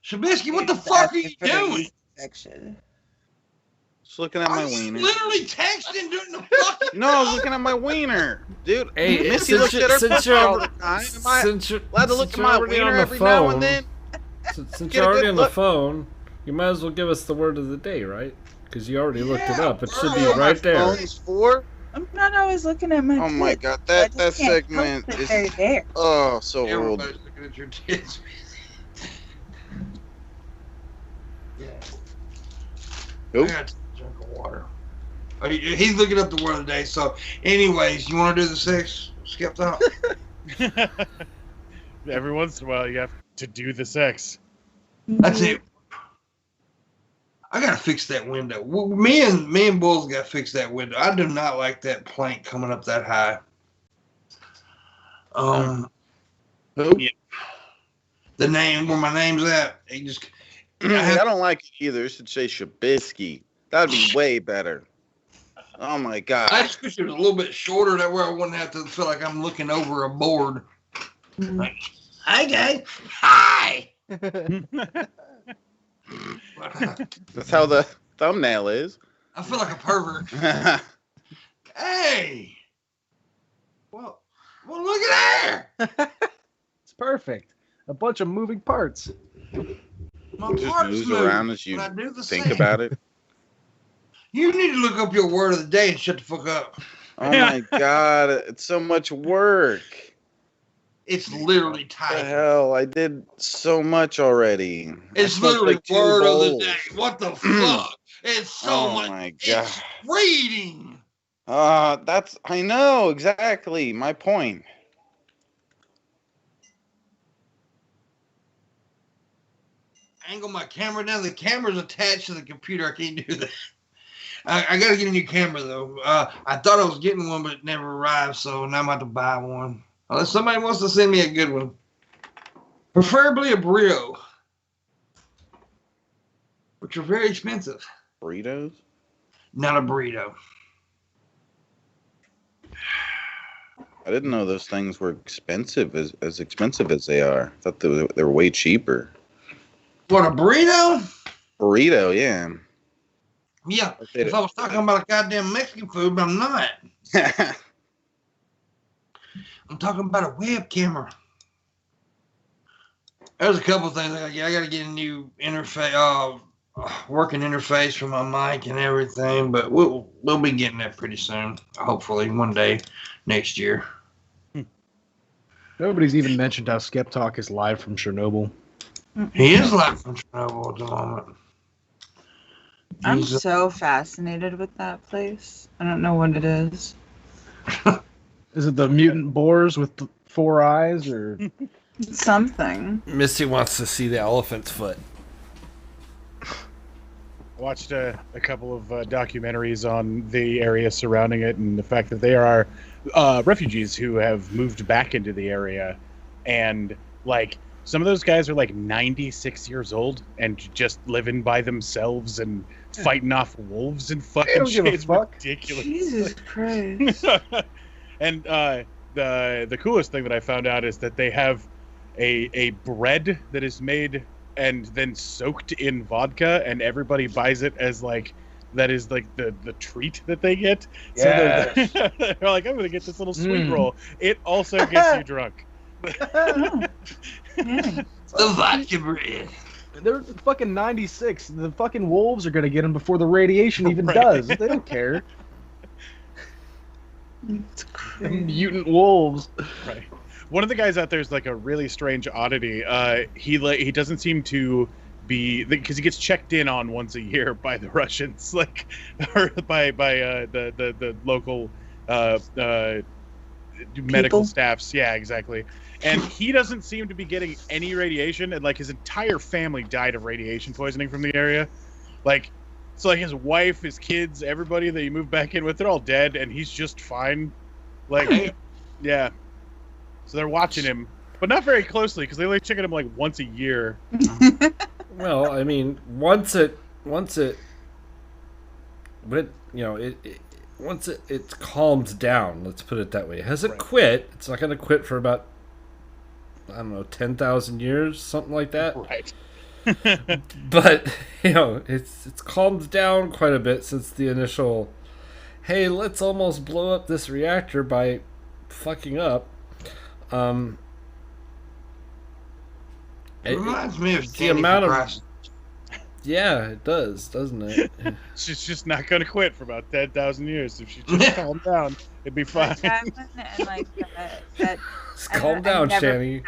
Shabisky, what the fuck are you doing? Section. Just looking at my Are you wiener. literally texting during the fucking... No, I was looking at my wiener, dude. Hey, Missy looks at her phone all the time. Am I allowed to look at my wiener every now and then? Since you're already on the phone, you might as well give us the word of the day, right? Because you already looked it up. It should be right there. Phone's for? I'm not always looking at my Oh my tits. god, I that just can't segment help it, is they're there. so old. Everybody's looking at your tits. Yeah. Nope. I got to drink of water. He's looking up the word of the day. So, anyways, you want to do the sex? Skip out. Every once in a while, you have to do the sex. That's it. I gotta fix that window. Me and Bulls gotta fix that window. I do not like that plank coming up that high. Yeah. The name where my name's at. I I don't like it either. It should say Shabisky. That'd be way better. Oh my god. I just wish it was a little bit shorter. That way I wouldn't have to feel like I'm looking over a board. Like, hi guys. Hi. That's how the thumbnail is. I feel like a pervert. Hey. Well, look at there. It's perfect. A bunch of moving parts. My Just parts moves move around as you when I do the think same. about it. You need to look up your word of the day and shut the fuck up. Oh my god, it's so much work. It's literally What the tight. hell? I did so much already. It's I smoked literally like 2 word of the bowls. day. What the fuck? It's so Oh much. my god. It's reading. I know exactly my point. Angle my camera down. The camera's attached to the computer. I can't do that. I gotta get a new camera though. I thought I was getting one, but it never arrived. So now I'm about to buy one. Unless somebody wants to send me a good one, preferably a Brio, which are very expensive. Burritos? Not a burrito. I didn't know those things were expensive, as expensive as they are. I thought they were way cheaper. What, a burrito? Burrito, yeah. Yeah. If I was talking about a goddamn Mexican food, but I'm not. I'm talking about a web camera. There's a couple things. I got to get a new interface, working interface for my mic and everything. But we'll be getting that pretty soon. Hopefully, one day next year. Nobody's even mentioned how Skep Talk is live from Chernobyl. He is live from Chernobyl at the moment. I'm so fascinated with that place. I don't know what it is. Is it the mutant boars with the 4 eyes, or Something. Missy wants to see the elephant's foot. Watched a couple of documentaries on the area surrounding it and the fact that they are refugees who have moved back into the area, and like some of those guys are like 96 years old and just living by themselves and fighting off wolves and fucking don't give a shit. It's fuck. ridiculous. Jesus Christ. And the coolest thing that I found out is that they have a bread that is made and then soaked in vodka, and everybody buys it as like that is like the treat that they get. Yes. So they're like, I'm gonna get this little sweet roll. It also gets you drunk. Oh. Yeah. The vodka bread. they're fucking 96? The fucking wolves are gonna get them before the radiation even Right. does. They don't care. It's crazy. Mutant wolves. Right. One of the guys out there is like a really strange oddity. He doesn't seem to be, because he gets checked in on once a year by the Russians, like, or by the local medical staffs. Yeah, exactly. And he doesn't seem to be getting any radiation, and like his entire family died of radiation poisoning from the area. Like, so like his wife, his kids, everybody that he moved back in with, they're all dead, and he's just fine. Like, yeah. So they're watching him, but not very closely because they only check him like once a year. Well, I mean, once it went, once it calms down, let's put it that way. It hasn't quit. It's not going to quit for about, I don't know, 10,000 years, something like that. Right. But, it's calmed down quite a bit since the initial, hey, let's almost blow up this reactor by fucking up. It reminds me of the amount of Christ. Yeah, it does, doesn't it? She's just not going to quit for about 10,000 years. If she just calmed down, it'd be fine. And like that Just calm down, Shani.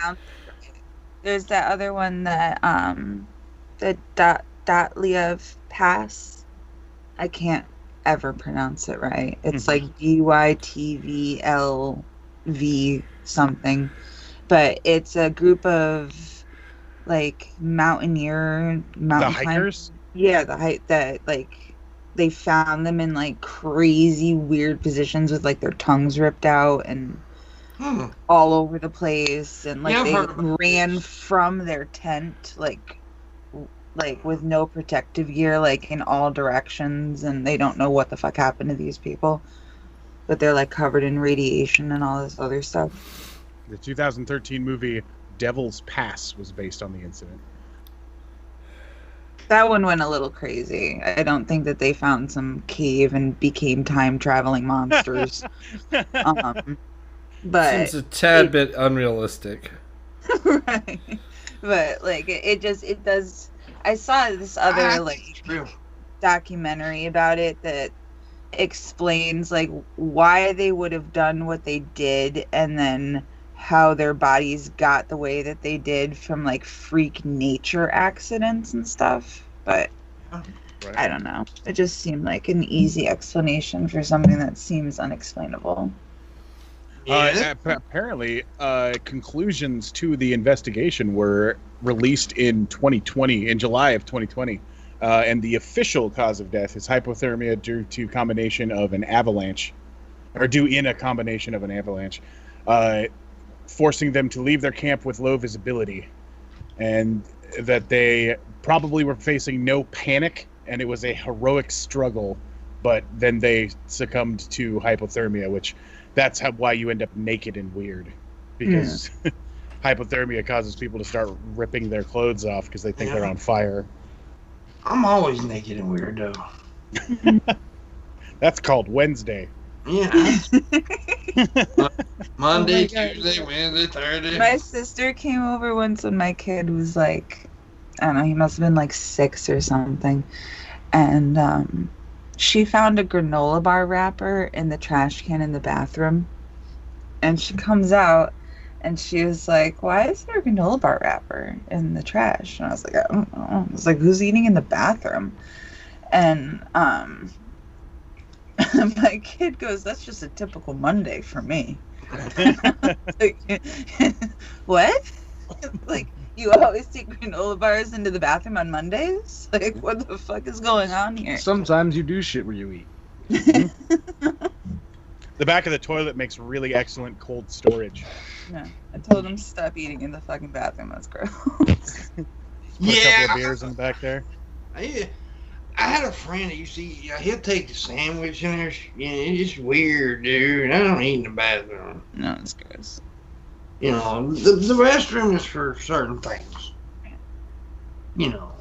There's that other one that the Datliev Pass. I can't ever pronounce it right. It's like DYTVLV something, but it's a group of like mountain hikers. Yeah, they found them in like crazy weird positions with like their tongues ripped out and all over the place, and like they ran from their tent like like with no protective gear, like in all directions, and they don't know what the fuck happened to these people, but they're like covered in radiation and all this other stuff. The 2013 movie Devil's Pass was based on the incident. That one went a little crazy. I don't think that they found some cave and became time-traveling monsters. But seems a tad bit unrealistic. Right. But like it does. I saw this other documentary about it that explains like why they would have done what they did, and then how their bodies got the way that they did from like freak nature accidents and stuff. But Right. I don't know. It just seemed like an easy explanation for something that seems unexplainable. Apparently, conclusions to the investigation were released in 2020, in July of 2020. And the official cause of death is hypothermia due to combination of an avalanche, or due in a combination of an avalanche, forcing them to leave their camp with low visibility. And that they probably were facing no panic, and it was a heroic struggle, but then they succumbed to hypothermia, which that's why you end up naked and weird, because hypothermia causes people to start ripping their clothes off because they think they're on fire. I'm always naked and weird, though. That's called Wednesday. Yeah. Monday, Tuesday, Wednesday, Thursday. My sister came over once when my kid was like, I don't know, he must have been like 6 or something. And she found a granola bar wrapper in the trash can in the bathroom. And she comes out and she was like, why is there a granola bar wrapper in the trash? And I was like, I don't know. I was like, who's eating in the bathroom? And my kid goes, that's just a typical Monday for me. Like, what? Like, you always take granola bars into the bathroom on Mondays? Like, what the fuck is going on here? Sometimes you do shit where you eat. The back of the toilet makes really excellent cold storage. No, I told him to stop eating in the fucking bathroom. That's gross. Put a couple of beers in the back there. I had a friend that he'll take the sandwich in there. It's weird, dude. I don't eat in the bathroom. No, it's gross. You know, the restroom is for certain things. You know,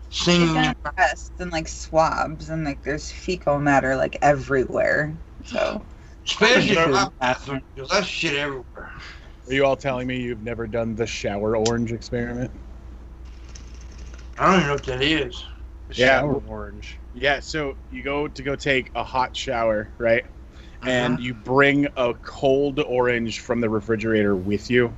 singing. Tests and like swabs and like there's fecal matter like everywhere. So, especially in my bathroom, because that's shit everywhere. Are you all telling me you've never done the shower orange experiment? I don't even know what that is. Shower orange. Yeah, so you go take a hot shower, right? And you bring a cold orange from the refrigerator with you.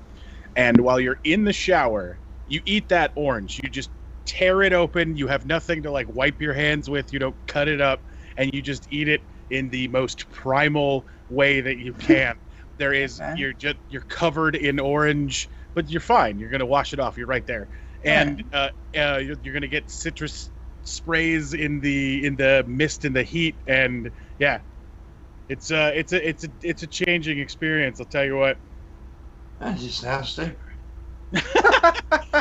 And while you're in the shower, you eat that orange. You just tear it open. You have nothing to like wipe your hands with. You don't cut it up, and you just eat it in the most primal way that you can. There is you're covered in orange, but you're fine. You're gonna wash it off. You're right there, and you're gonna get citrus sprays in the mist and the heat, and yeah, it's a changing experience. I'll tell you what. That just sounds stupid.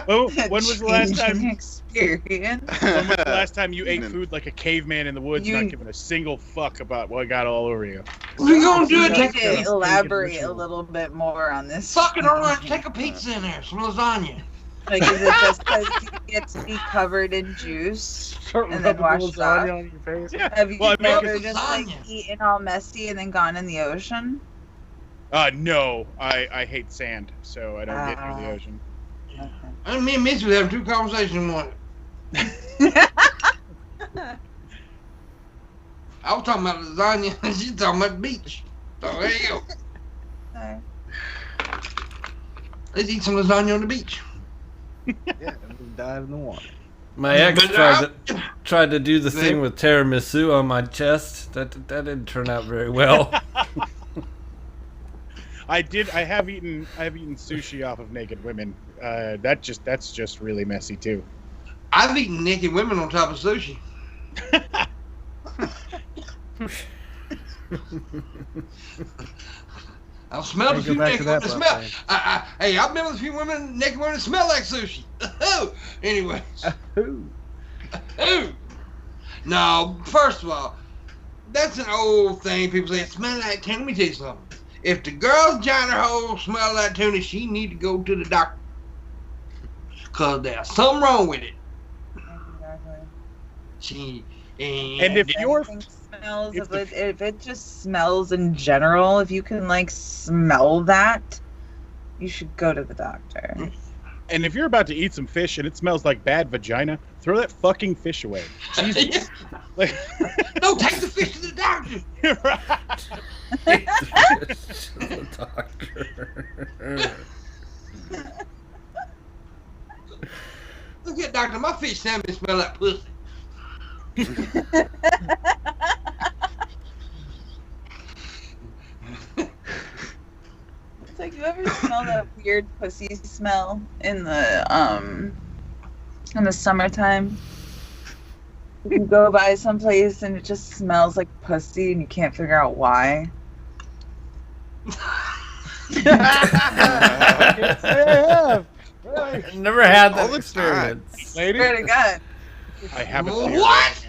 Oh, when was the last time? Experience. When was the last time you ate food like a caveman in the woods, not giving a single fuck about what got all over you? We're gonna do it. Take elaborate a little bit more on this. Fucking orange. Take a pizza in there. Some lasagna. Like, is it just because you get to be covered in juice and then wash it off? On your face. Yeah. Have you Well, ever just like eaten all messy and then gone in the ocean? No, I hate sand, so I don't get near the ocean. Okay. And me and Missy was having 2 conversations one. I was talking about lasagna, and she's talking about the beach. So there you go. Sorry. Let's eat some lasagna on the beach. Yeah, and we dive in the water. My ex tried to do the thing with tiramisu on my chest. That didn't turn out very well. I have eaten sushi off of naked women. That's just really messy too. I've eaten naked women on top of sushi. I've smelled a few naked women smell. Hey, I've been with a few naked women that smell like sushi. Anyway. Dude. No, first of all, that's an old thing. People say, smell like tuna. Let me tell you something. If the girl's vagina hole smell like tuna, she need to go to the doctor. Because there's something wrong with it. Exactly. And if your smells, if it just smells in general, if you can like smell that, you should go to the doctor. And if you're about to eat some fish and it smells like bad vagina, throw that fucking fish away. Jesus. Like, no, take the fish to the doctor. Take the fish to the doctor. Look at doctor, my fish salmon smell like pussy. It's like, you ever smell that weird pussy smell in the summertime? You can go by someplace and it just smells like pussy and you can't figure out why. Never had that experience. Swear to God. I haven't. What?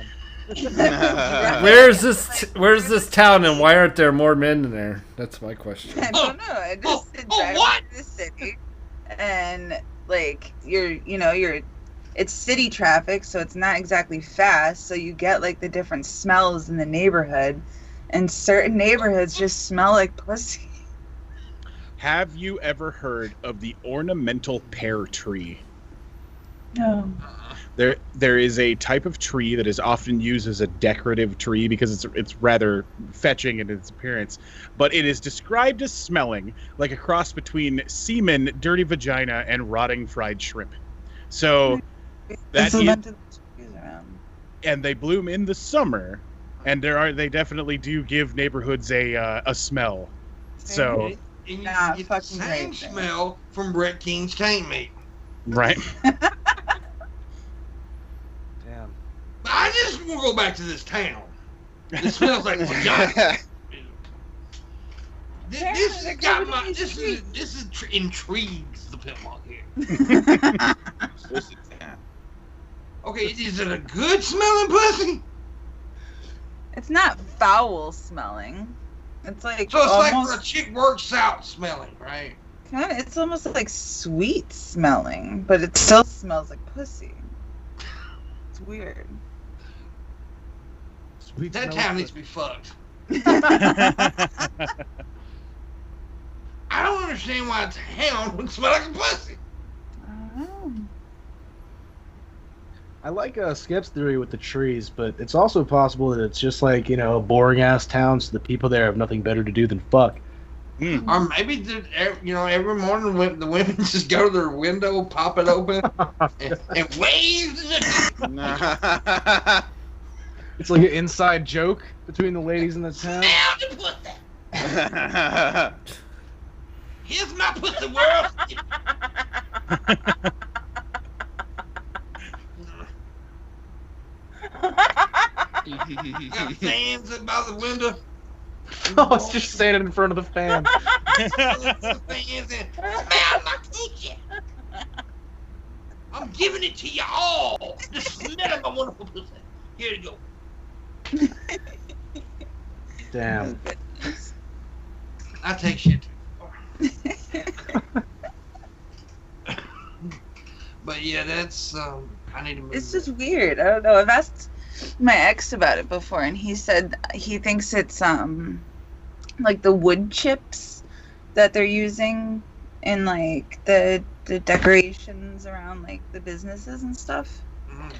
Where's this town, and why aren't there more men in there? That's my question. I don't know. I just drive to the city, and like it's city traffic, so it's not exactly fast. So you get like the different smells in the neighborhood, and certain neighborhoods just smell like pussy. Have you ever heard of the ornamental pear tree? No. There is a type of tree that is often used as a decorative tree because it's rather fetching in its appearance, but it is described as smelling like a cross between semen, dirty vagina, and rotting fried shrimp. So and they bloom in the summer, and they definitely do give neighborhoods a smell. So you get the same smell from Brett King's tank meat. Right. I just want to go back to this town. It smells like vagina. This intrigues the Pimpmunk here. Okay, is it a good smelling pussy? It's not foul smelling. It's like so. It's almost like where a chick works out smelling, right? Kinda, it's almost like sweet smelling, but it still smells like pussy. It's weird. That town needs to be fucked. I don't understand why a town would smell like a pussy. I don't know. I like Skip's theory with the trees, but it's also possible that it's just like, a boring-ass town, so the people there have nothing better to do than fuck. Mm. Or maybe, every morning the women just go to their window, pop it open, and wave. It's like an inside joke between the ladies in the town. Smell the pussy. Here's my pussy world. Got fans by the window. Oh, it's just standing in front of the fan. Smell my coochie. I'm giving it to you all. Just smell my wonderful pussy. Here you go. Damn. I take shit. But yeah, that's I need to move. It's just weird. I don't know. I've asked my ex about it before, and he said he thinks it's like the wood chips that they're using in like the decorations around like the businesses and stuff. Mm-hmm.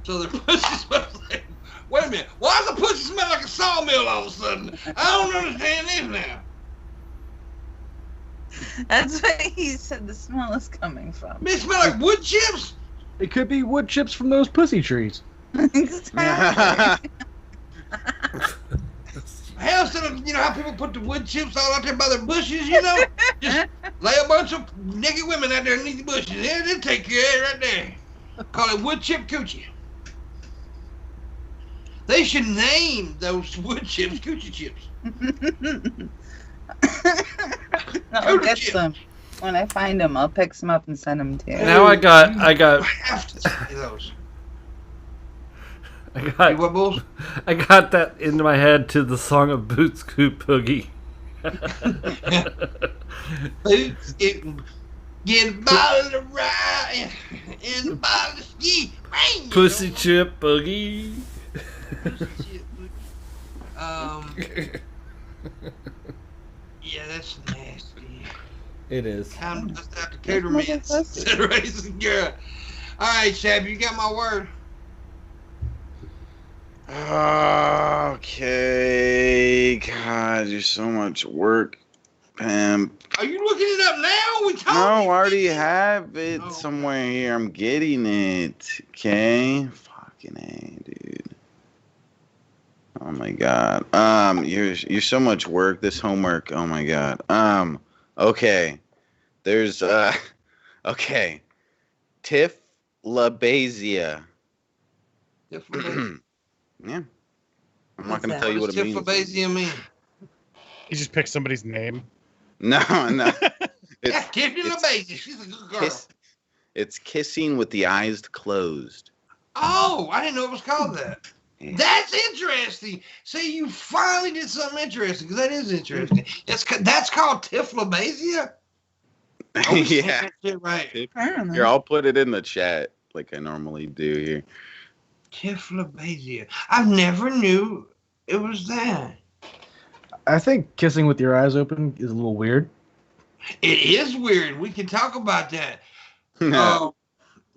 So the pussy smells like. Wait a minute. Why does the pussy smell like a sawmill all of a sudden? I don't understand this now. That's where he said the smell is coming from. It smell like wood chips? It could be wood chips from those pussy trees. Exactly. Hell, instead of, how people put the wood chips all out there by their bushes, just lay a bunch of naked women out there underneath the bushes. Yeah, they'll take care of it right there. Call it wood chip coochie. They should name those wood chips coochie chips. I'll get some. When I find them, I'll pick some up and send them to you. Now I got. I have to say those. I got that into my head to the song of Boots Scoot Boogie. Boots Scoot, get a bottle of rye and a bottle of ski. Pussy Chip Boogie. Yeah, that's nasty. It is. I'm just after Cooter Mints. Racing girl. All right, Shab, you got my word. Okay. God, there's so much work, Pimp. Are you looking it up now? No, I already have it somewhere here. I'm getting it. Okay. Fucking A, dude. Oh my God. You're so much work. This homework. Oh my God. Okay. There's okay. Tiflabasia. Yeah. I'm not gonna tell you what it means. Tiflabasia mean? You just pick somebody's name. No. Tiflabasia. She's a good girl. It's kissing with the eyes closed. Oh, I didn't know it was called that. Yeah. That's interesting. See, you finally did something interesting, because that is interesting. That's called Tiflabasia? Yeah. Right. Here, I'll put it in the chat like I normally do here. Tiflabasia. I never knew it was that. I think kissing with your eyes open is a little weird. It is weird. We can talk about that.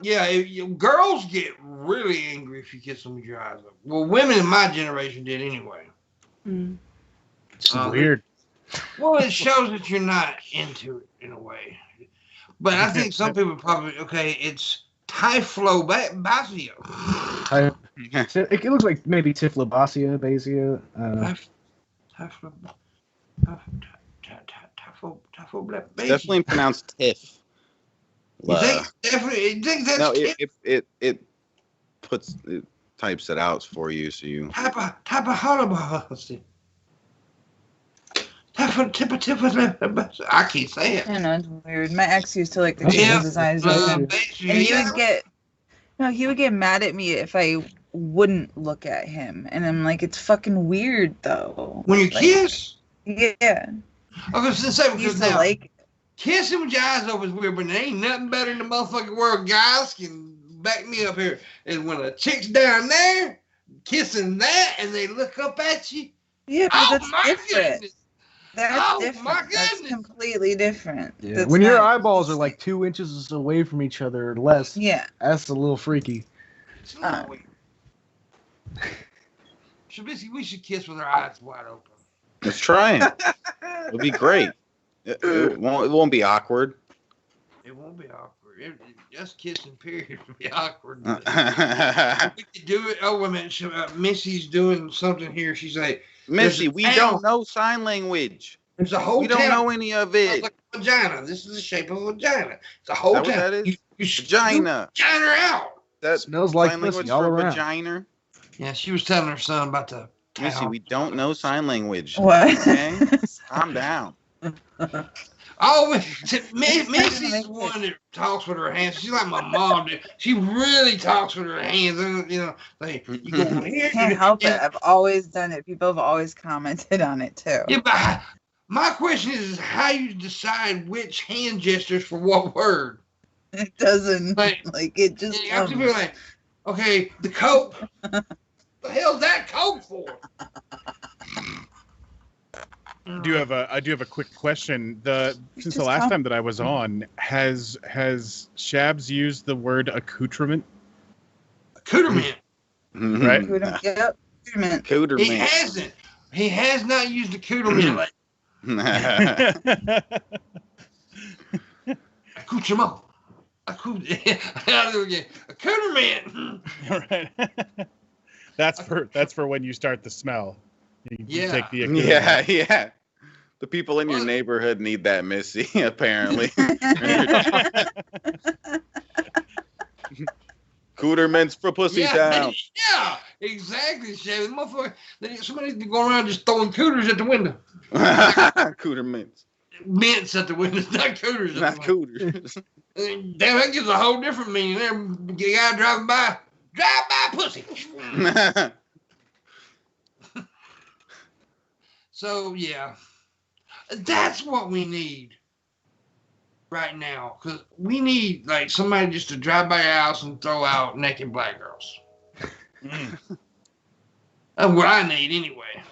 Yeah, girls get really angry if you kiss them with your eyes open. Well, women in my generation did anyway. It's weird. Well, it shows that you're not into it in a way. But I think some people probably, it's Tiflabasia. It looks like maybe Tiflabasia, Basia. Definitely pronounced Tiff. You think that's no, it types it out for you, so you. I can't say it. I know, it's weird. My ex used to like to kiss his eyes open. And he would get mad at me if I wouldn't look at him. And I'm like, it's fucking weird though. When you kiss? Yeah. I was gonna say, because now, like kissing with your eyes open is weird, but there ain't nothing better in the motherfucking world. Guys can back me up here. Is when a chick's down there kissing that and they look up at you. Yeah, but that's different. Goodness. That's different. My goodness. That's completely different. Yeah. When your eyeballs are like 2 inches away from each other or less, that's a little freaky. Shabisky, we should kiss with our eyes wide open. Let's try it. It'll be great. It won't be awkward. It won't be awkward. Just kissing, period, will be awkward. We could do it. Oh, wait a minute. Missy's doing something here. She's like, Missy, we don't know sign language. There's a whole We don't know any of it. It's like a vagina. This is the shape of a vagina. It's a whole town. That is? You Vagina. vagina out. That smells like sign pussy language all for around. Vagina. Yeah, she was telling her son about the Missy, we don't know sign language. What? Okay? Calm down. Oh, Missy's the one that talks with her hands. She's like my mom, dude. She really talks with her hands. You know, like, you go here. Can't help it. I've always done it. People have always commented on it too. Yeah, but my question is how you decide which hand gestures for what word. It doesn't. Like it just. You have to be like, okay, the Coke. What the hell's that Coke for? I do have a quick question. Since the last time that I was on, has Shabs used the word accoutrement? Accoutrement. Right? Yep. Accoutrement. He hasn't. He has not used accoutrement. Accoutrement. Accoutrement. Right. That's for when you start to smell. You take the yeah. The people in your neighborhood need that, Missy, apparently. Cooterments for pussy down. Yeah, exactly, Chevy. Motherfucker, somebody's going around just throwing cooters at the window. Cootermints. Mints at the window, not cooters. Not cooters. Damn, that gives a whole different meaning. There, guy driving by, Drive-by pussy. So, yeah. That's what we need right now. Because we need, like, somebody just to drive by your house and throw out naked black girls. That's what I need anyway.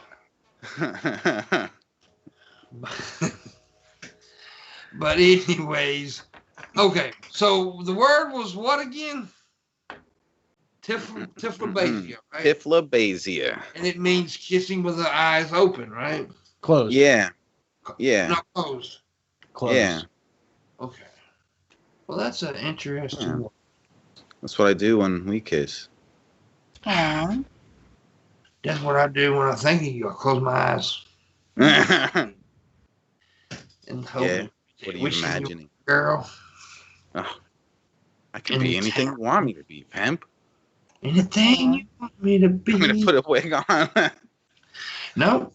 But anyways, okay. So the word was what again? Tiflabasia, right? Tiflabasia. And it means kissing with the eyes open, right? Closed. Yeah. Yeah. Not closed. Closed. Yeah. Okay. Well, that's an interesting one. That's what I do when we kiss. Aww. That's what I do when I think of you. I close my eyes Yeah. and hope. What are you Wishing imagining? Girl. Oh, I can be anything you want me to be, pimp. Anything you want me to be. I'm going to put a wig on. No.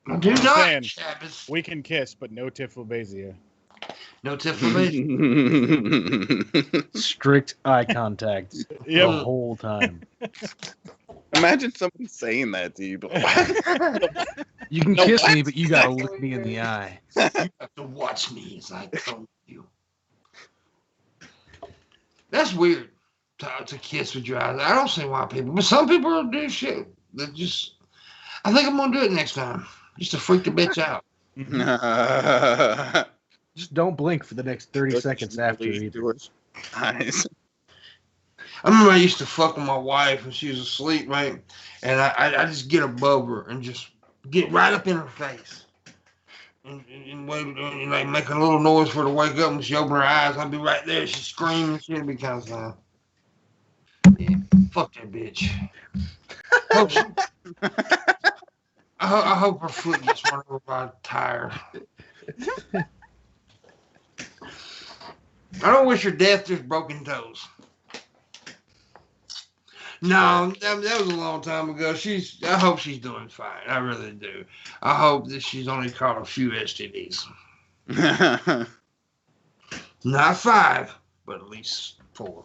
I do I'm not. saying, Shabis. we can kiss, but no tiflabasia. No tiflabasia. Strict eye contact Yep. the whole time. Imagine someone saying that to you. But You can No, kiss what? me, but you gotta look me in the eye. You have to watch me as I come you. That's weird to kiss with your eyes. I don't see why people, but some people do shit that just. I think I'm gonna do it next time, just to freak the bitch out. Just don't blink for the next 30 seconds after either. Eyes. I remember I used to fuck with my wife when she was asleep, right? And I just get above her and just get right up in her face. And wait, and like make a little noise for her to wake up when she open her eyes. I'd be right there. She'd scream and shit. It'd be kind of sad. Yeah, fuck that bitch. I hope her foot gets run over by a tire. I don't wish her death, just broken toes. No, that was a long time ago. I hope she's doing fine. I really do. I hope that she's only caught a few STDs. Not 5, but at least 4.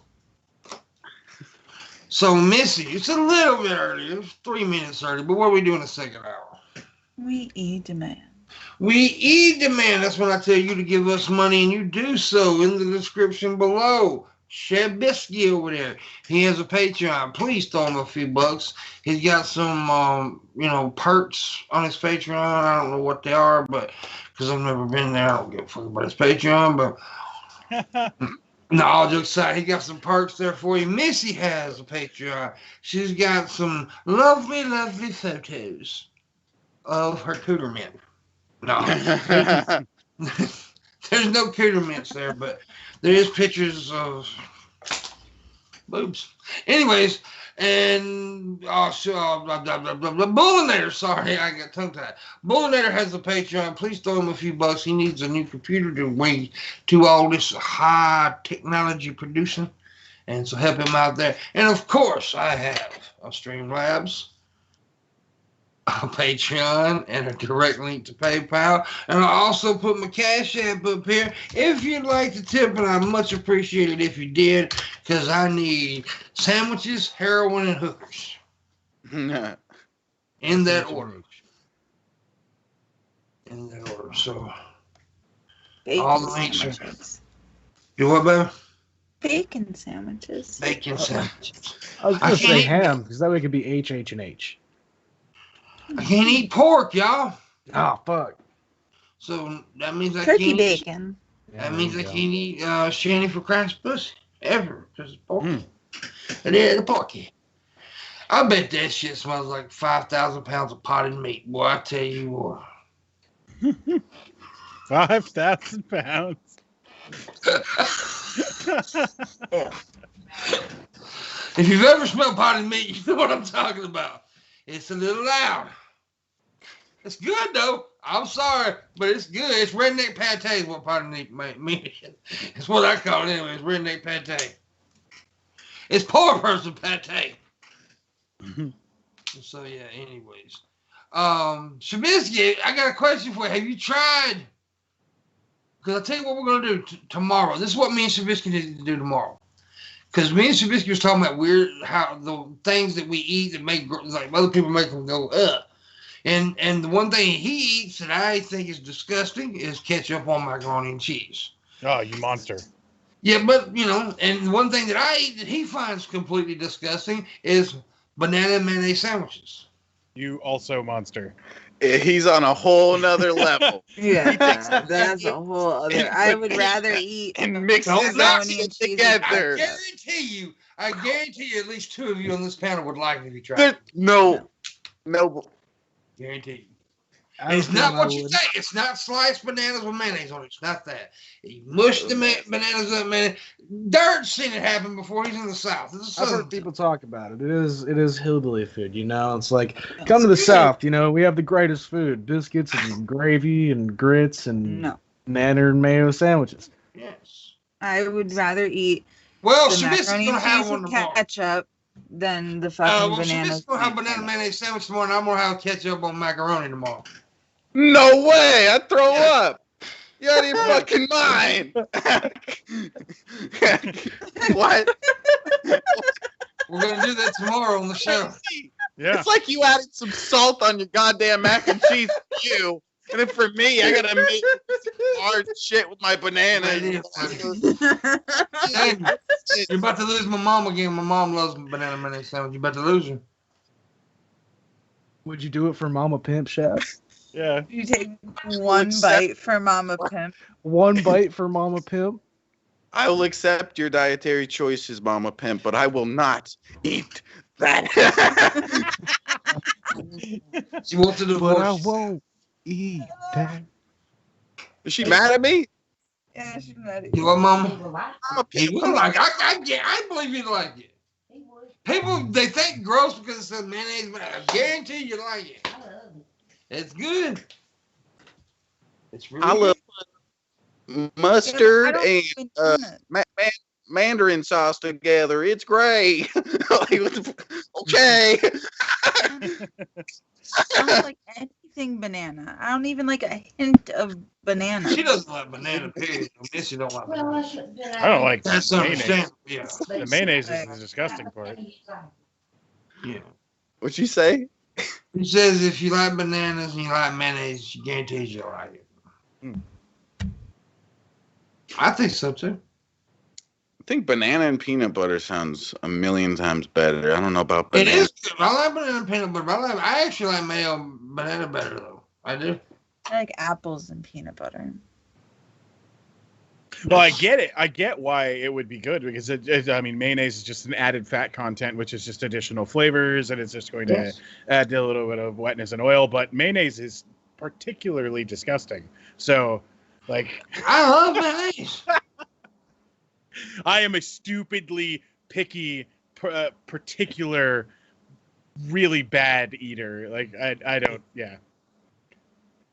So, Missy, it's a little bit early. It's 3 minutes early, but what are we doing the second hour? We eat demand. We eat demand. That's when I tell you to give us money, and you do so in the description below. Shabisky over there. He has a Patreon. Please throw him a few bucks. He's got some, perks on his Patreon. I don't know what they are, but because I've never been there, I don't give a fuck about his Patreon. But no, all jokes aside, he got some perks there for you. Missy has a Patreon. She's got some lovely, lovely photos of her cooter men. No. There's no cooter mints there, but there is pictures of boobs. Anyways, and Booleanenator, sorry, I got tongue-tied. Booleanenator has a Patreon. Please throw him a few bucks. He needs a new computer to all this high technology producing, and so help him out there. And of course, I have a Streamlabs, a Patreon, and a direct link to PayPal. And I also put my Cash App up here if you'd like to tip, and I'd much appreciate it if you did, because I need sandwiches, heroin, and hookers. In that order. So, Bacon all the links sandwiches. Do what, baby? Bacon sandwiches. Bacon sandwiches. I was gonna say eat- ham, because that way it could be H, H, and H. I can't eat pork, y'all. Oh, fuck. So that means I Turkey can't bacon. That means I can't eat Shanny for Christ's pussy ever because it's porky. And then the porky. I bet that shit smells like 5,000 pounds of potted meat. Boy, I tell you what. 5,000 pounds. If you've ever smelled potted meat, you know what I'm talking about. It's a little loud. It's good, though. I'm sorry, but it's good. It's redneck pate is what potted meat means. It's what I call it anyway. It's redneck pate. It's poor person pate. So, yeah, anyways. Shabisky, I got a question for you. Have you tried? Because I'll tell you what we're going to do tomorrow. This is what me and Shabisky need to do tomorrow. Because me and Shabisky was talking about how the things that we eat that make like other people make them go and the one thing he eats that I think is disgusting is ketchup on macaroni and cheese. Oh, you monster! Yeah, but and one thing that I eat that he finds completely disgusting is banana and mayonnaise sandwiches. You also monster. He's on a whole nother level. Yeah, that's a whole other. I would rather eat and mix macaroni and cheese together. I guarantee you, at least two of you on this panel would like it if you tried. No. Guarantee you. It's not what you think. It's not sliced bananas with mayonnaise on it. It's not that. You mush the bananas up, man. Dirt's seen it happen before. He's in the South. I've heard people talk about it. It is hillbilly food, It's like, come to the South, we have the greatest food. Biscuits and gravy and grits and banana and mayo sandwiches. Yes. I would rather eat Shabisky's macaroni going to and have cheese one with tomorrow. Ketchup than the fucking bananas. Shabisky's going to have banana mayonnaise sandwich tomorrow, and I'm going to have ketchup on macaroni tomorrow. No way! I throw up. You out of your fucking mind. What? We're gonna do that tomorrow on the show. Yeah. It's like you added some salt on your goddamn mac and cheese for you. And then for me, I gotta make hard shit with my banana. You're about to lose my mom again. My mom loves banana mayonnaise sandwich. You're about to lose her. Would you do it for Mama Pimp, Chef? Yeah. You take one bite for Mama Pimp. One bite for Mama Pimp? I will accept your dietary choices, Mama Pimp, but I will not eat that. She wants to divorce. But I won't eat that. Is she mad at me? Yeah, she's mad at You you. what, Mama? I'm a He will like it. I believe he'd like it. People, they think gross because it says mayonnaise, but I guarantee you like it. It's good. It's really I love mustard and mandarin sauce together. It's great. Okay. I don't like anything banana. I don't even like a hint of banana. She doesn't like banana, period. Missy don't like banana. I don't like That's mayonnaise. understandable, yeah. The mayonnaise is the disgusting part. Yeah. What'd you say? He says if you like bananas and you like mayonnaise, she guarantees you'll like it. I think so too. I think banana and peanut butter sounds a million times better. I don't know about banana. It is good. I like banana and peanut butter, but I actually like mayo banana better though. I do. I like apples and peanut butter. Well, I get it. I get why it would be good because mayonnaise is just an added fat content, which is just additional flavors, and it's just going to add a little bit of wetness and oil. But mayonnaise is particularly disgusting. So, like, I love mayonnaise. I am a stupidly picky, particular, really bad eater. Like, I don't. Yeah,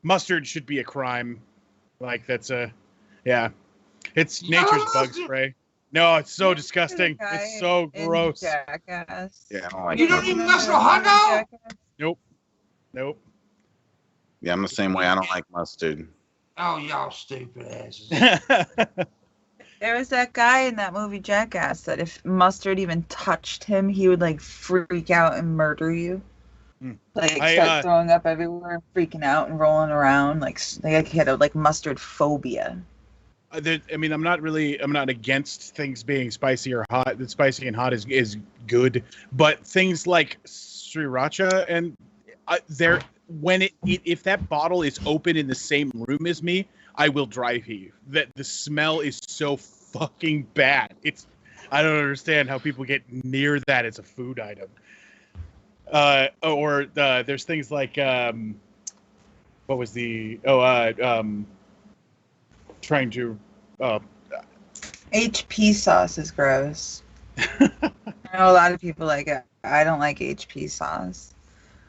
mustard should be a crime. Like, that's yeah. It's nature's bug spray. No, it's so disgusting. It's so gross. Jackass. Yeah, I don't like You don't even mess with hot dog? Nope. Yeah, I'm the same way. I don't like mustard. Oh, y'all stupid asses. There was that guy in that movie Jackass that if mustard even touched him, he would like freak out and murder you. Like start throwing up everywhere, freaking out and rolling around. Like he had a mustard phobia. I'm not against things being spicy or hot. The spicy and hot is good, but things like sriracha and if that bottle is open in the same room as me, I will drive heave. That the smell is so fucking bad. I don't understand how people get near that as a food item. There's things like what was the trying to HP sauce is gross. I know a lot of people like it. I don't like HP sauce.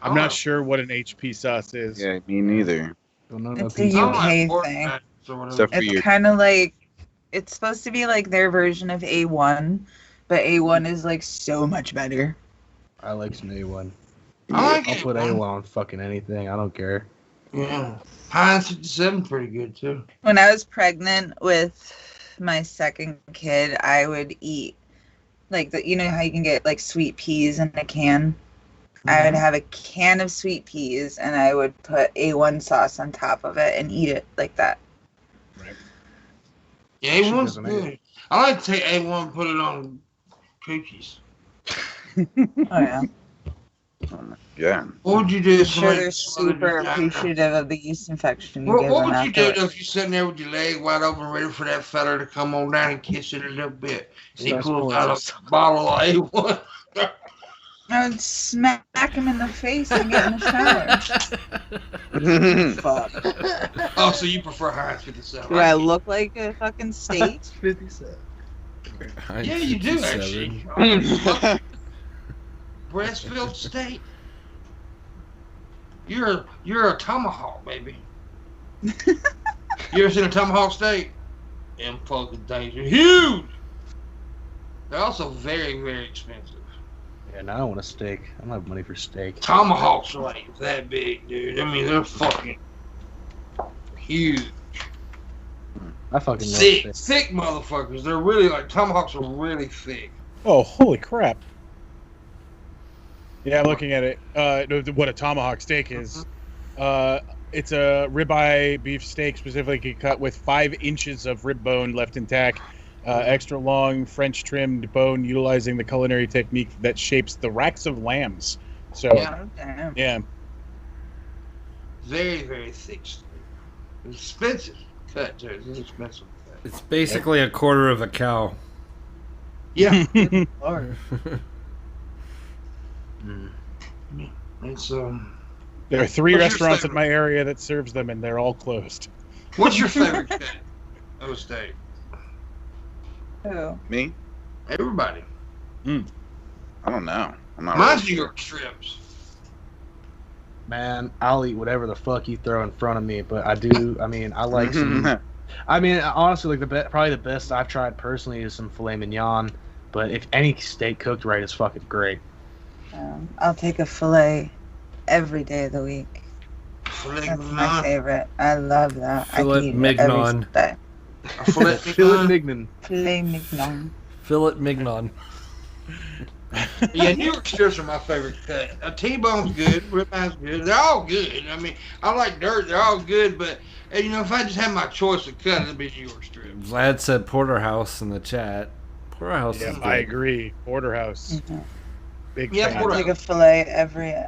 I'm not sure what an HP sauce is. Yeah, me neither. It's a UK thing. It's kind of like, it's supposed to be like their version of A1, but A1 is like so much better. I like some A1. I'll put A1 on fucking anything. I don't care. Yeah. Heinz 57 pretty good too. When I was pregnant with my second kid, I would eat Like you know how you can get like sweet peas in a can. I would have a can of sweet peas, and I would put A1 sauce on top of it and eat it like that. Right. Yeah, A1's good. I like to take A1 and put it on cookies. Oh yeah. Yeah. What would you do? I'm sure they're super appreciative of the yeast infection you give What them would you do after. if you're sitting there with your leg wide open, ready for that fella to come on down and kiss you a little bit? And he pulls out a bottle of A1. I would smack him in the face and get in the shower. Fuck. Oh, so you prefer Heinz 57? Do I look like a fucking steak? 57. Yeah, you do actually. Breast-filled steak. You're a tomahawk, baby. You ever seen a tomahawk steak? Them fucking things are huge. They're also very, very expensive. Yeah, now I want a steak. I don't have money for steak. Tomahawks are like that big, dude. I mean, they're fucking huge. I fucking love Thick, steak. thick motherfuckers. They're really like tomahawks are really thick. Oh, holy crap! Yeah, I'm looking at it. What a tomahawk steak is. It's a ribeye beef steak, specifically cut with 5 inches of rib bone left intact. Extra long French trimmed bone, utilizing the culinary technique that shapes the racks of lambs. So, yeah. Very, very thick steak. It's expensive cut, too. It's an expensive cut. It's basically a quarter of a cow. Yeah. Lord. It's There are 3 What's your restaurants in favorite? my area that serves them, and they're all closed. What's your favorite cut of a steak? Who? Me? Everybody. I don't know. I'm not Mine's really New sure. York strips. Man, I'll eat whatever the fuck you throw in front of me, but I like some. I mean, honestly, like probably the best I've tried personally is some filet mignon. But if any steak cooked right is fucking great. I'll take a fillet every day of the week. Filet That's my mignon. favorite. I love that. Filet I can eat it mignon. every day. A filet Filet mignon. mignon. Filet mignon. Fillet mignon. Yeah, New York strips are my favorite cut. A T-bone's good, ribeye's good. They're all good. I mean, I like dirt. They're all good, but you know, if I just had my choice of cut, it'd be New York strips. Vlad said porterhouse in the chat. Porterhouse Yeah, is I good. agree. Porterhouse. Big Yeah, fan. I'll take a fillet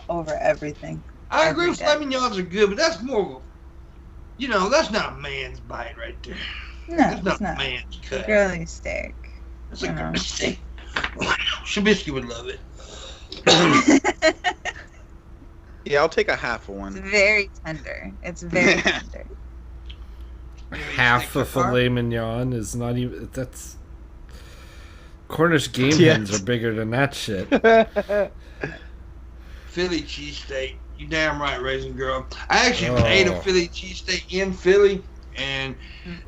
over everything. I agree. Every Filet day. mignons are good, but that's more. You know, that's not a man's bite right there. No, That's not it's a not. man's cut. Girly steak. That's a No. good steak. Shabisky would love it. Yeah, I'll take a half of It's one. very tender. It's very tender. Half a filet mignon is not even. That's. Cornish game Yeah. hens are bigger than that shit. Philly cheesesteak. You damn right, Raisin Girl. I actually Oh. ate a Philly cheesesteak in Philly, and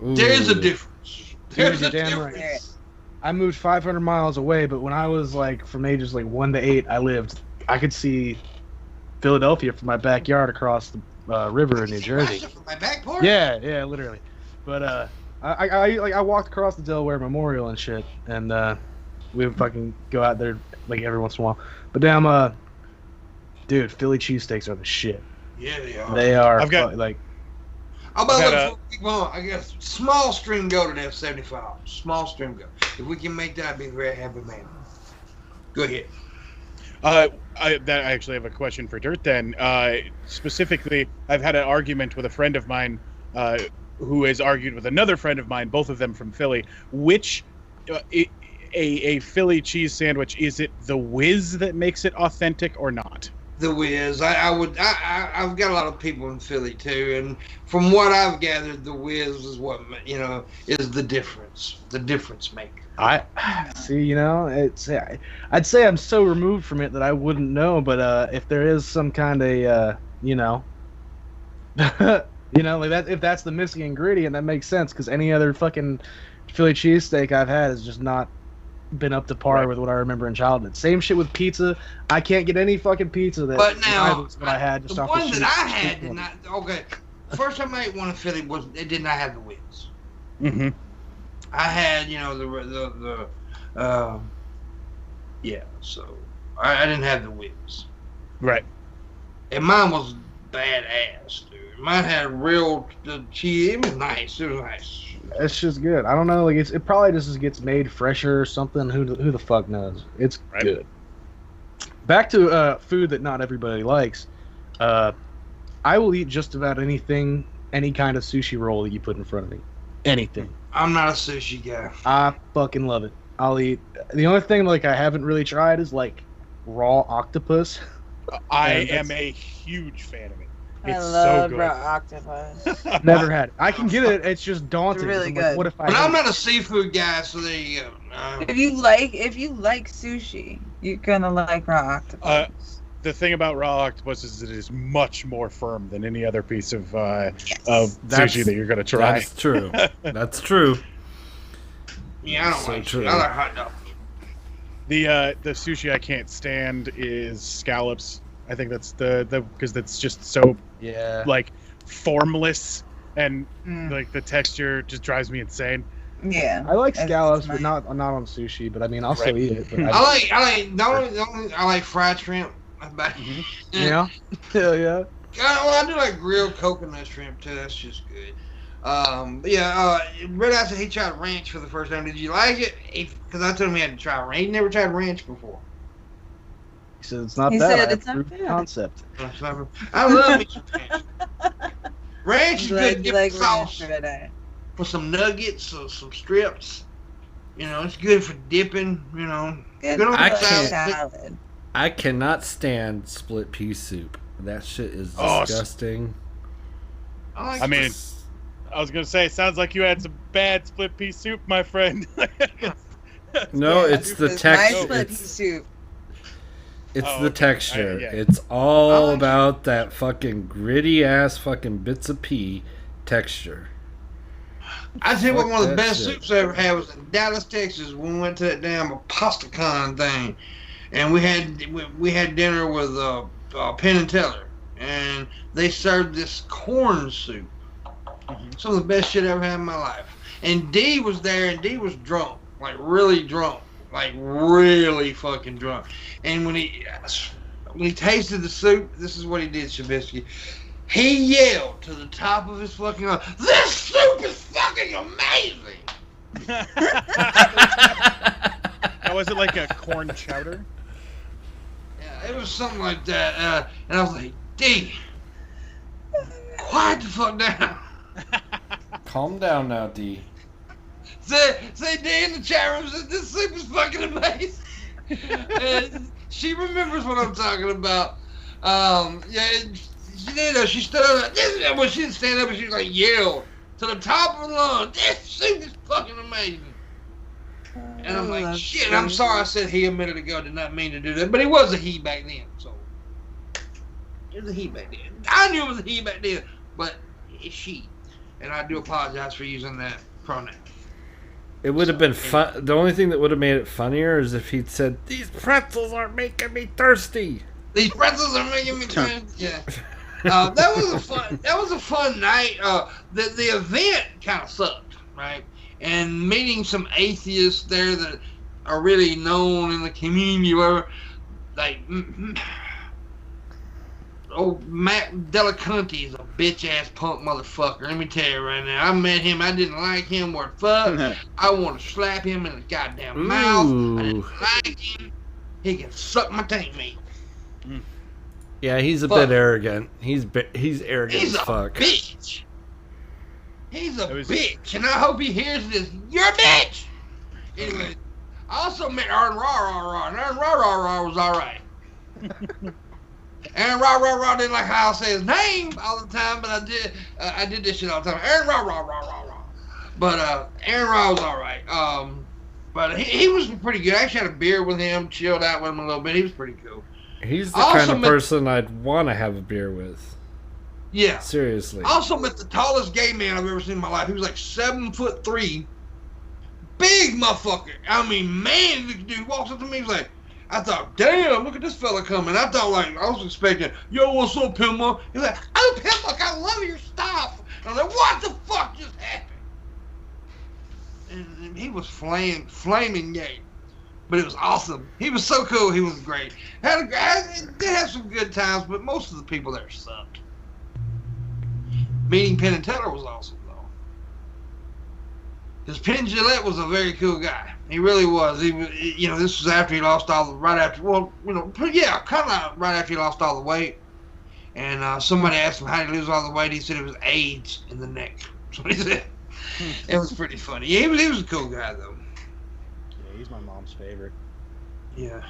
there's a Ooh. difference. Dude, There's you're a damn difference. right. I moved 500 miles away, but when I was like from ages like 1 to 8, I could see Philadelphia from my backyard across the river in New Jersey. From my back porch? Yeah, literally. But I walked across the Delaware Memorial and shit, and we would fucking go out there like every once in a while. But damn, dude, Philly cheesesteaks are the shit. Yeah, they are. They are. I've got- like. How about I've look, had before we go on, I guess small stream goat at F75. Small stream goat. If we can make that, I'd be a very happy man. Go ahead. I actually have a question for Dirt then. Specifically, I've had an argument with a friend of mine who has argued with another friend of mine, both of them from Philly. Which, a Philly cheese sandwich, is it the whiz that makes it authentic or not? The Whiz. I've got a lot of people in Philly too, and from what I've gathered, the Whiz is what is the difference maker. I see. I'd say I'm so removed from it that I wouldn't know. But if there is some kind of, like that, if that's the missing ingredient, that makes sense. Because any other fucking Philly cheesesteak I've had has just not been up to par with what I remember in childhood. Same shit with pizza. I can't get any fucking pizza that But now, rivals what I had just the off one the that I street had did one. not. Okay, the first time I ate one in Philly it did not have the Whiz. Mm-hmm. I had Yeah, so I didn't have the whips. Right. And mine was badass, dude. Mine had real cheese. It was nice. It was nice. It's just good. I don't know. Like it probably just gets made fresher or something. Who the fuck knows? It's Right. good. Back to food that not everybody likes. I will eat just about anything, any kind of sushi roll that you put in front of me. Anything. I'm not a sushi guy. I fucking love it. I'll eat. The only thing like I haven't really tried is like raw octopus. I Yeah, am a huge fan of it. I It's love so good. raw octopus. Never had it. I can get it. It's just daunting. It's really I'm like, good. what if I? But hate I'm it? not a seafood guy, so there you go. If you like sushi, you're gonna like raw octopus. The thing about raw octopus is it is much more firm than any other piece of Yes. sushi that you're going to try. That's true. That's true. Yeah, I don't So like true. sushi. I like hot dogs. The sushi I can't stand is scallops. I think that's the because that's just so Yeah. like formless and Mm, like the texture just drives me insane. yeah. I like It's scallops, nice. but not on sushi. But I mean, I'll Right. still eat it. But I like fried shrimp. yeah, hell yeah. I do like grilled coconut shrimp too. That's just good. Red Eye said he tried ranch for the first time. Did you like it? Because I told him he had to try ranch. He never tried ranch before. He said it's not He that. said I it's not approve the bad. concept. I love me some ranch. Ranch is You good like dip ranch sauce today. for some nuggets or some strips. You know, it's good for dipping. You know, Good on I the can't- salad. I cannot stand split pea soup. That shit is Oh, disgusting. I mean, I was going to say, sounds like you had some bad split pea soup, my friend. No, Yeah, it's the this is my texture. split pea It's, soup. it's Oh, the okay. texture. Yeah. It's all I like- about that fucking gritty ass fucking bits of pea texture. I tell you what, Fuck one of the that best shit. soups I ever had was in Dallas, Texas. When we went to that damn PastaCon thing, and we had dinner with Penn and Teller, and they served this corn soup. Some of the best shit I ever had in my life. And D was there, and D was drunk, like really drunk, like really fucking drunk. And when he tasted the soup, this is what he did, Shabisky. He yelled to the top of his fucking lungs, "This soup is fucking amazing!" Oh, was it like a corn chowder? Yeah, it was something like that. And I was like, D, quiet the fuck down. Calm down now, D. Say D in the chat room said this soup is fucking amazing. And she remembers what I'm talking about. She did. She stood up. Well, she didn't stand up, and she was like yelled to the top of her lungs, "This soup is fucking amazing!" And I'm like, shit. I'm sorry I said he a minute ago. Did not mean to do that, but it was a he back then. So it was a he back then. I knew it was a he back then, but it's she. And I do apologize for using that pronoun. It would have been fun. The only thing that would have made it funnier is if he'd said, "These pretzels are making me thirsty." These pretzels are making me crazy. Yeah. That was a fun night. The event kind of sucked, right? And meeting some atheists there that are really known in the community, whatever, like old Matt Delaconte is a bitch ass punk motherfucker. Let me tell you right now. I met him. I didn't like him worth fuck. I want to slap him in the goddamn mouth. I didn't like him. He can suck my tank meat. Yeah, he's a Fuck. bit arrogant. He's arrogant He's as a fuck. bitch. He's a That was- bitch, and I hope he hears this. You're a bitch. Anyway, I also met Aaron Raw, and Aaron Raw was all right. Aaron Raw didn't like how I say his name all the time, but I did this shit all the time. Aaron Raw. But Aaron Raw was all right. But he was pretty good. I actually had a beer with him, chilled out with him a little bit. He was pretty cool. He's the I also kind of met- person I'd want to have a beer with. Yeah. Seriously. I also met the tallest gay man I've ever seen in my life. He was like 7'3", big motherfucker. I mean, man, this dude walks up to me. He's like, I thought, damn, look at this fella coming. I thought, like, I was expecting, yo, what's up, Pimpmunk? He's like, oh, Pimpmunk, I love your stuff. I was like, what the fuck just happened? And he was flaming gay. But it was awesome. He was so cool. He was great. They had some good times, but most of the people there sucked. Meeting Penn and Teller was awesome, though. Because Penn Jillette was a very cool guy. He really was. He was, this was after he lost kind of right after he lost all the weight. And somebody asked him how did he lose all the weight. He said it was AIDS in the neck. That's what he said. It was pretty funny. Yeah, he was a cool guy, though. Yeah, he's my mom's favorite. Yeah.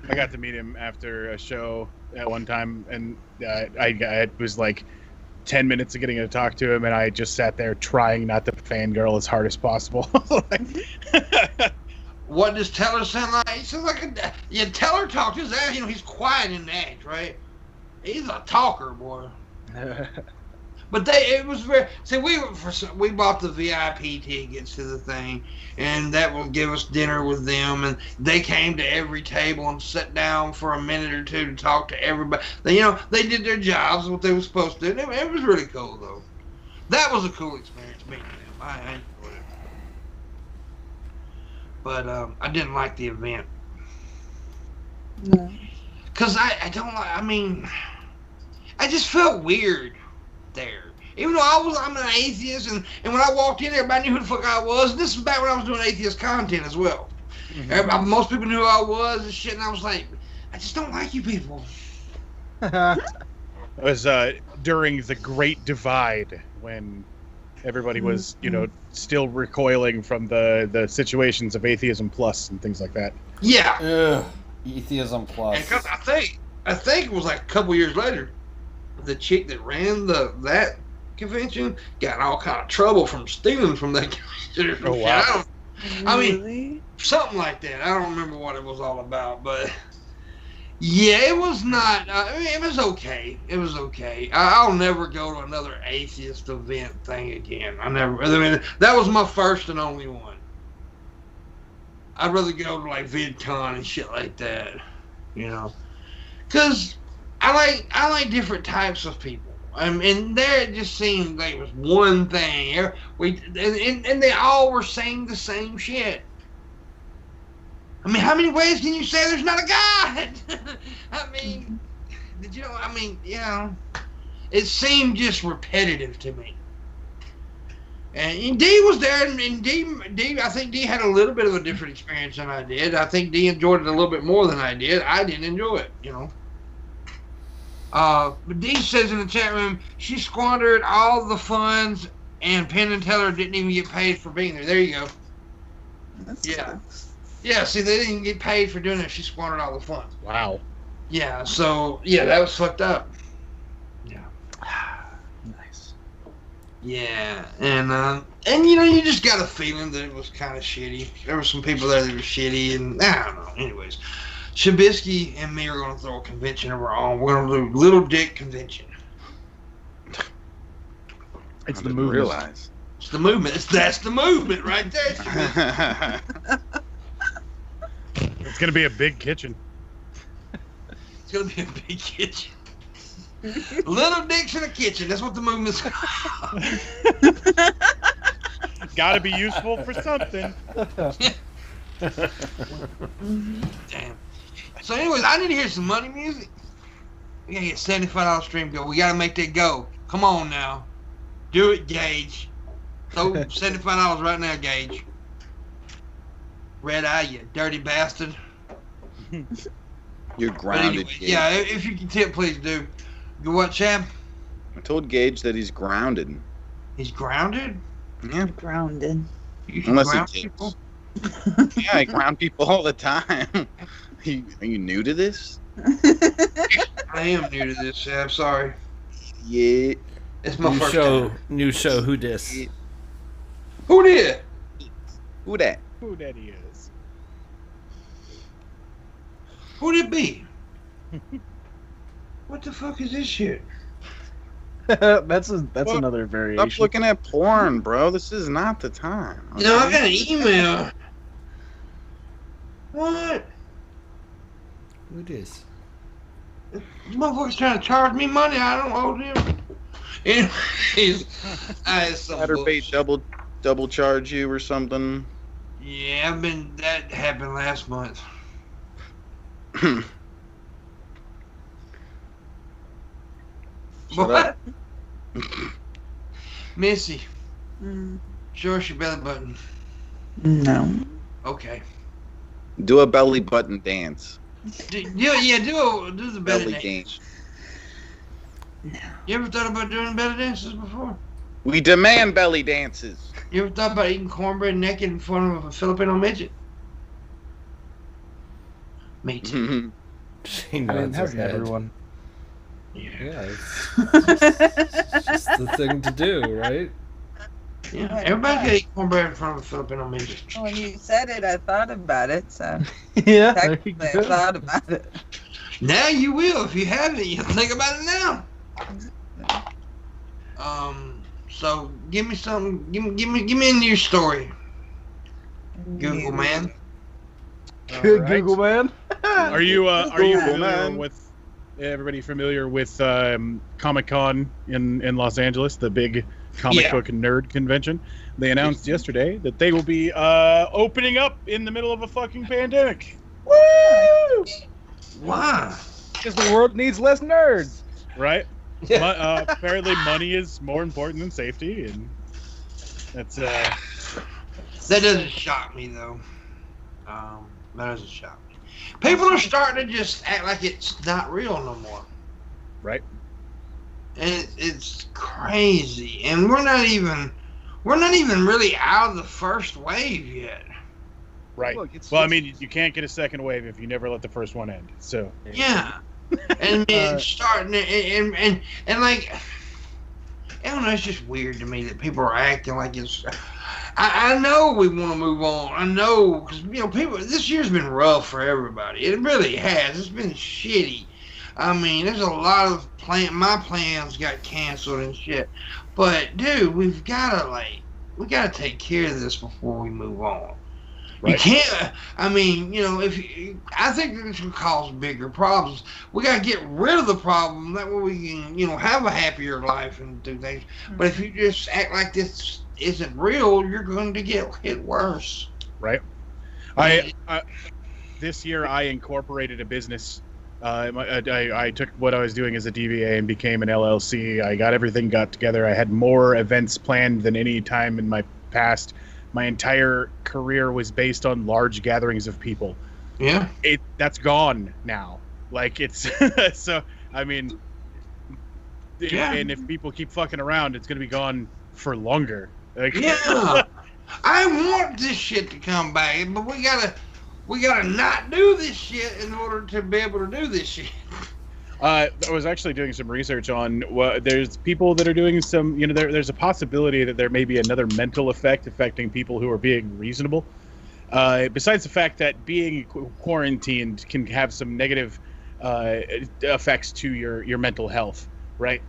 I got to meet him after a show at one time, and I was like 10 minutes of getting to talk to him, and I just sat there trying not to fangirl as hard as possible. What does Teller sound like? He sounds like Teller talks his ass. He's quiet in the act, right? He's a talker, boy. But it was very. See, we bought the VIP tickets to the thing, and that will give us dinner with them. And they came to every table and sat down for a minute or two to talk to everybody. They did their jobs, what they were supposed to do. It was really cool, though. That was a cool experience meeting them. I enjoyed it. But I didn't like the event. No. Cause I don't like. I mean, I just felt weird there. Even though I'm an atheist, and when I walked in, everybody knew who the fuck I was. And this was back when I was doing atheist content as well. Most people knew who I was and shit, and I was like, I just don't like you people. It was during the Great Divide when everybody was, still recoiling from the situations of Atheism Plus and things like that. Yeah. Ugh, Atheism Plus. And I think it was like a couple years later, the chick that ran that convention got in all kind of trouble from stealing from that convention. Oh, wow. I mean, something like that. I don't remember what it was all about, but yeah, it was not. It was okay. It was okay. I'll never go to another atheist event thing again. That was my first and only one. I'd rather go to like VidCon and shit like that, because I like different types of people. And there it just seemed like it was one thing. And they all were saying the same shit. I mean, how many ways can you say there's not a God? It seemed just repetitive to me. And D was there, and D, I think D had a little bit of a different experience than I did. I think D enjoyed it a little bit more than I did. I didn't enjoy it, But D says in the chat room, she squandered all the funds, and Penn and Teller didn't even get paid for being there. There you go. Yeah. Yeah, see, they didn't get paid for doing it. She squandered all the funds. Wow. Yeah, so, yeah, that was fucked up. Yeah. Nice. Yeah, and you just got a feeling that it was kind of shitty. There were some people there that were shitty, and I don't know. Anyways, Shabisky and me are going to throw a convention of our own. We're going to do Little Dick Convention. It's the movement. Realize. It's the movement. That's the movement right there. It's going to be a big kitchen. It's going to be a big kitchen. Little dicks in a kitchen. That's what the movement's called. Got to be useful for something. Damn. So anyways, I need to hear some money music. We got to get $75 stream go. We got to make that go. Come on now. Do it, Gage. So $75 right now, Gage. Red Eye, you dirty bastard. You're grounded. Anyway, Gage. yeah, if you can tip, please do. You what, Chad? I told Gage that he's grounded. He's grounded? Yeah. Grounded. You can Unless ground he tips. people? Yeah, I ground people all the time. Are you new to this? I am new to this, Chad. I'm sorry. Yeah. It's my first time. New show. Who dis? Who did? Who that? Who that is? Who'd it be? What the fuck is this shit? that's Well, another variation. Stop looking at porn, bro. This is not the time. You know, I got an email. What? Who dis? This motherfucker's trying to charge me money. I don't owe them. Anyways, I had some Chatterbait bullshit. double charge you or something. Yeah, that happened last month. Shut up. Missy, Mm, show us your belly button. no. Okay. Do a belly button dance. Do the belly Belly dance. dance. No. You ever thought about doing belly dances before? We demand belly dances. You ever thought about eating cornbread naked in front of a Filipino midget? Me too. She I mean, nods her hasn't head. everyone? Yeah, it's just the thing to do, right? Yeah, everybody can eat cornbread in front of a Filipino midget. When you said it, I thought about it. So Yeah, there you technically, I go. thought about it. Now you will. If you haven't, you'll think about it now. So give me something. Give me a new story, Google man. Good All right. Google man. Are you Google, familiar man. with everybody familiar with Comic-Con in Los Angeles, the big comic Yeah. book nerd convention? They announced yesterday that they will be opening up in the middle of a fucking pandemic. Woo! Why? Because the world needs less nerds. Right? Apparently money is more important than safety, and that's That doesn't shock me though. That doesn't shock me. People are starting to just act like it's not real no more, right. and it's crazy. And we're not even really out of the first wave yet. Right. Look, it's- Well, I mean, you can't get a second wave if you never let the first one end. So Yeah, and it's starting to, and like, I don't know. It's just weird to me that people are acting like it's. I know we want to move on. I know because people. This year's been rough for everybody. It really has. It's been shitty. I mean, there's a lot of my plans got canceled and shit. But dude, we gotta take care of this before we move on. You Right. can't. I mean, I think this will cause bigger problems. We gotta get rid of the problem. That way we can, have a happier life and do things. But if you just act like this isn't real, you're going to get hit worse. right. I this year I incorporated a business. I took what I was doing as a DBA and became an LLC. I got everything got together. I had more events planned than any time in my past. My entire career was based on large gatherings of people. Yeah. That's gone now. Like it's so. I mean, Yeah. and if people keep fucking around, it's gonna be gone for longer. Like, Yeah. I want this shit to come back, but we gotta not do this shit in order to be able to do this shit. I was actually doing some research on there's people that are doing some, there's a possibility that there may be another mental effect affecting people who are being reasonable. Besides the fact that being quarantined can have some negative effects to your mental health, right?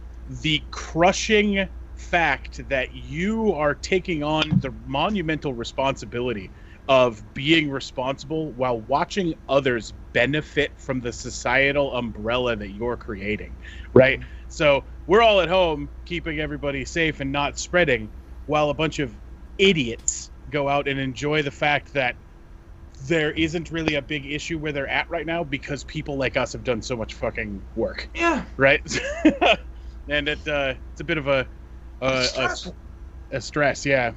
The crushing fact that you are taking on the monumental responsibility of being responsible while watching others benefit from the societal umbrella that you're creating, right? So we're all at home keeping everybody safe and not spreading, while a bunch of idiots go out and enjoy the fact that there isn't really a big issue where they're at right now because people like us have done so much fucking work, Yeah. right? And it's a bit of a stress, yeah.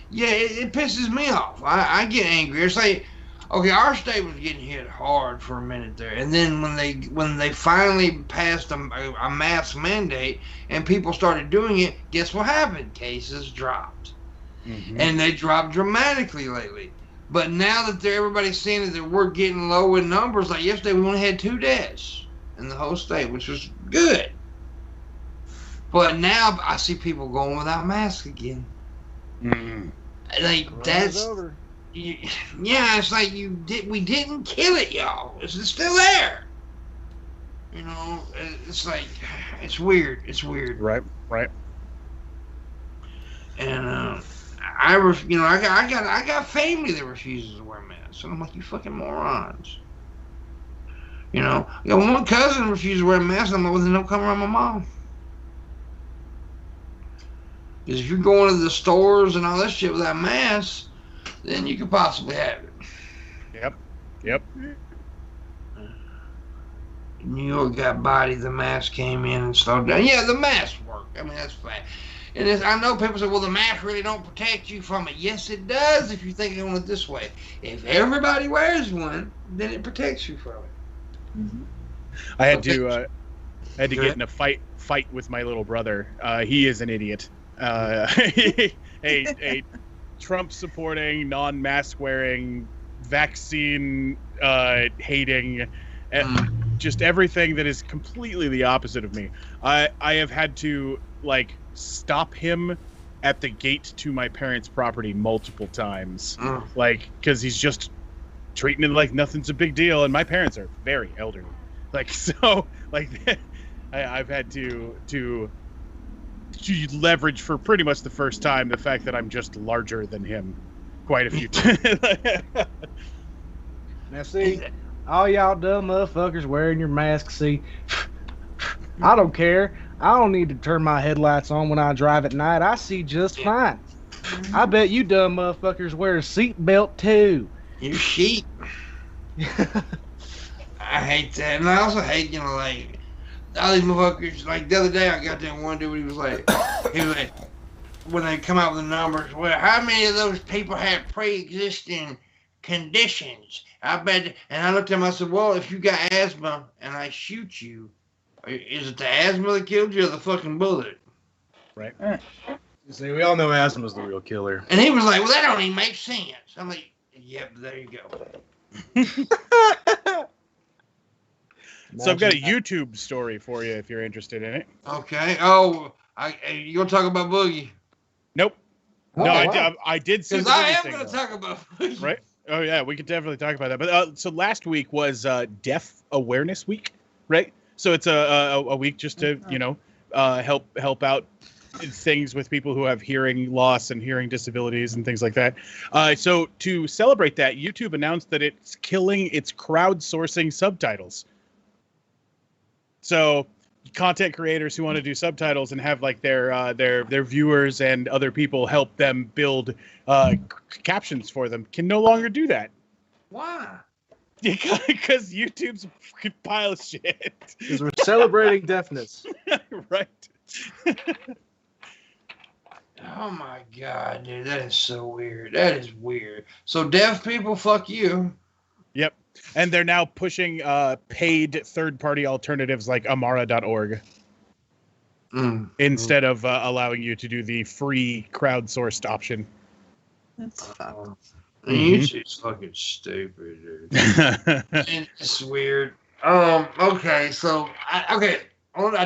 Yeah, it pisses me off. I get angry. It's like, okay, our state was getting hit hard for a minute there, and then when they finally passed a mask mandate and people started doing it, guess what happened? Cases dropped, and they dropped dramatically lately. But now that everybody's seeing that we're getting low in numbers, like yesterday we only had 2 deaths in the whole state, which was good. But now I see people going without masks again. Like that's over. yeah, it's like we didn't kill it, y'all. It's still there. It's like it's weird. It's weird. Right. And I got family that refuses to wear masks, and I'm like, you fucking morons. I got one cousin refuses to wear a mask. I'm like, well, then don't come around my mom. Because if you're going to the stores and all that shit without masks, then you could possibly have it. Yep. New York got body. The mask came in and slowed down. Yeah, the mask worked. I mean, that's fine. And I know people say, well, the mask really don't protect you from it. Yes, it does if you think of it this way. If everybody wears one, then it protects you from it. Mm-hmm. I had to get in a fight with my little brother. He is an idiot. A Trump-supporting, non-mask wearing, vaccine hating, just everything that is completely the opposite of me. I have had to stop him at the gate to my parents' property multiple times, because he's just treating it like nothing's a big deal, and my parents are very elderly. I've had to leverage for pretty much the first time the fact that I'm just larger than him quite a few times. Now see, all y'all dumb motherfuckers wearing your masks, see, I don't care. I don't need to turn my headlights on when I drive at night. I see just fine. I bet you dumb motherfuckers wear a seatbelt too. You sheep. I hate that. And I also hate, all these motherfuckers. Like, the other day, I got that one dude, he was like, when they come out with the numbers, well, how many of those people have pre-existing conditions? I bet, and I looked at him, I said, well, if you got asthma and I shoot you, is it the asthma that killed you or the fucking bullet? Right. See, we all know asthma's the real killer. And he was like, well, that don't even make sense. I'm like, yep, there you go. So I've got a YouTube story for you if you're interested in it. Okay. Oh, you gonna talk about Boogie? Nope. Oh, no, wow. I did see. Because I am gonna talk about Boogie. Right. Oh yeah, we could definitely talk about that. But so last week was Deaf Awareness Week, right? So it's a week just to help out things with people who have hearing loss and hearing disabilities and things like that. So to celebrate that, YouTube announced that it's killing its crowdsourcing subtitles. So content creators who want to do subtitles and have their viewers and other people help them build captions for them can no longer do that. Why? Because YouTube's a fucking pile of shit. Because we're celebrating deafness. Right. Oh my god, dude, that is so weird. That is weird. So deaf people, fuck you. Yep. And they're now pushing paid third-party alternatives like Amara.org instead of allowing you to do the free crowdsourced option. YouTube's fucking stupid, dude. It's weird. Okay, so I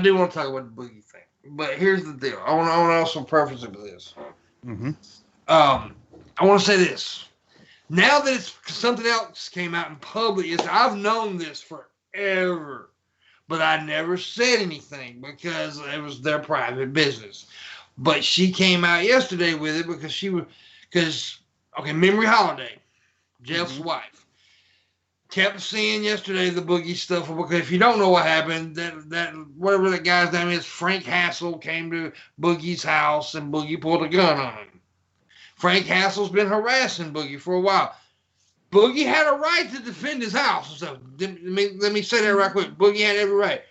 do want to talk about the Boogie thing, but here's the deal. I want to also preface it with this. I want to say this. Now that something else came out in public, I've known this forever, but I never said anything because it was their private business. But she came out yesterday with it because Memory Holiday, Jeff's wife, kept seeing yesterday the Boogie stuff. Because if you don't know what happened, that whatever that guy's name is, Frank Hassel came to Boogie's house and Boogie pulled a gun on him. Frank Hassel's been harassing Boogie for a while. Boogie had a right to defend his house. So let me say that right quick. Boogie had every right.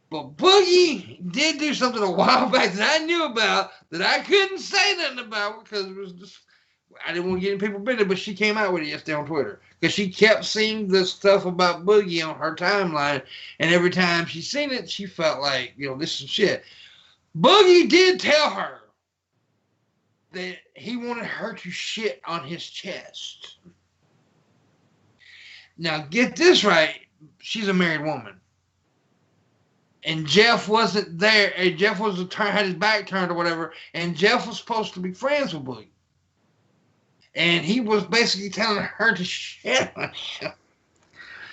But Boogie did do something a while back that I knew about that I couldn't say nothing about because it was just, I didn't want to get in people's business, but she came out with it yesterday on Twitter. Because she kept seeing this stuff about Boogie on her timeline, and every time she seen it, she felt like, this is shit. Boogie did tell her that he wanted her to shit on his chest. Now, get this right. She's a married woman. And Jeff wasn't there. And Jeff had his back turned or whatever. And Jeff was supposed to be friends with Boogie. And he was basically telling her to shit on him.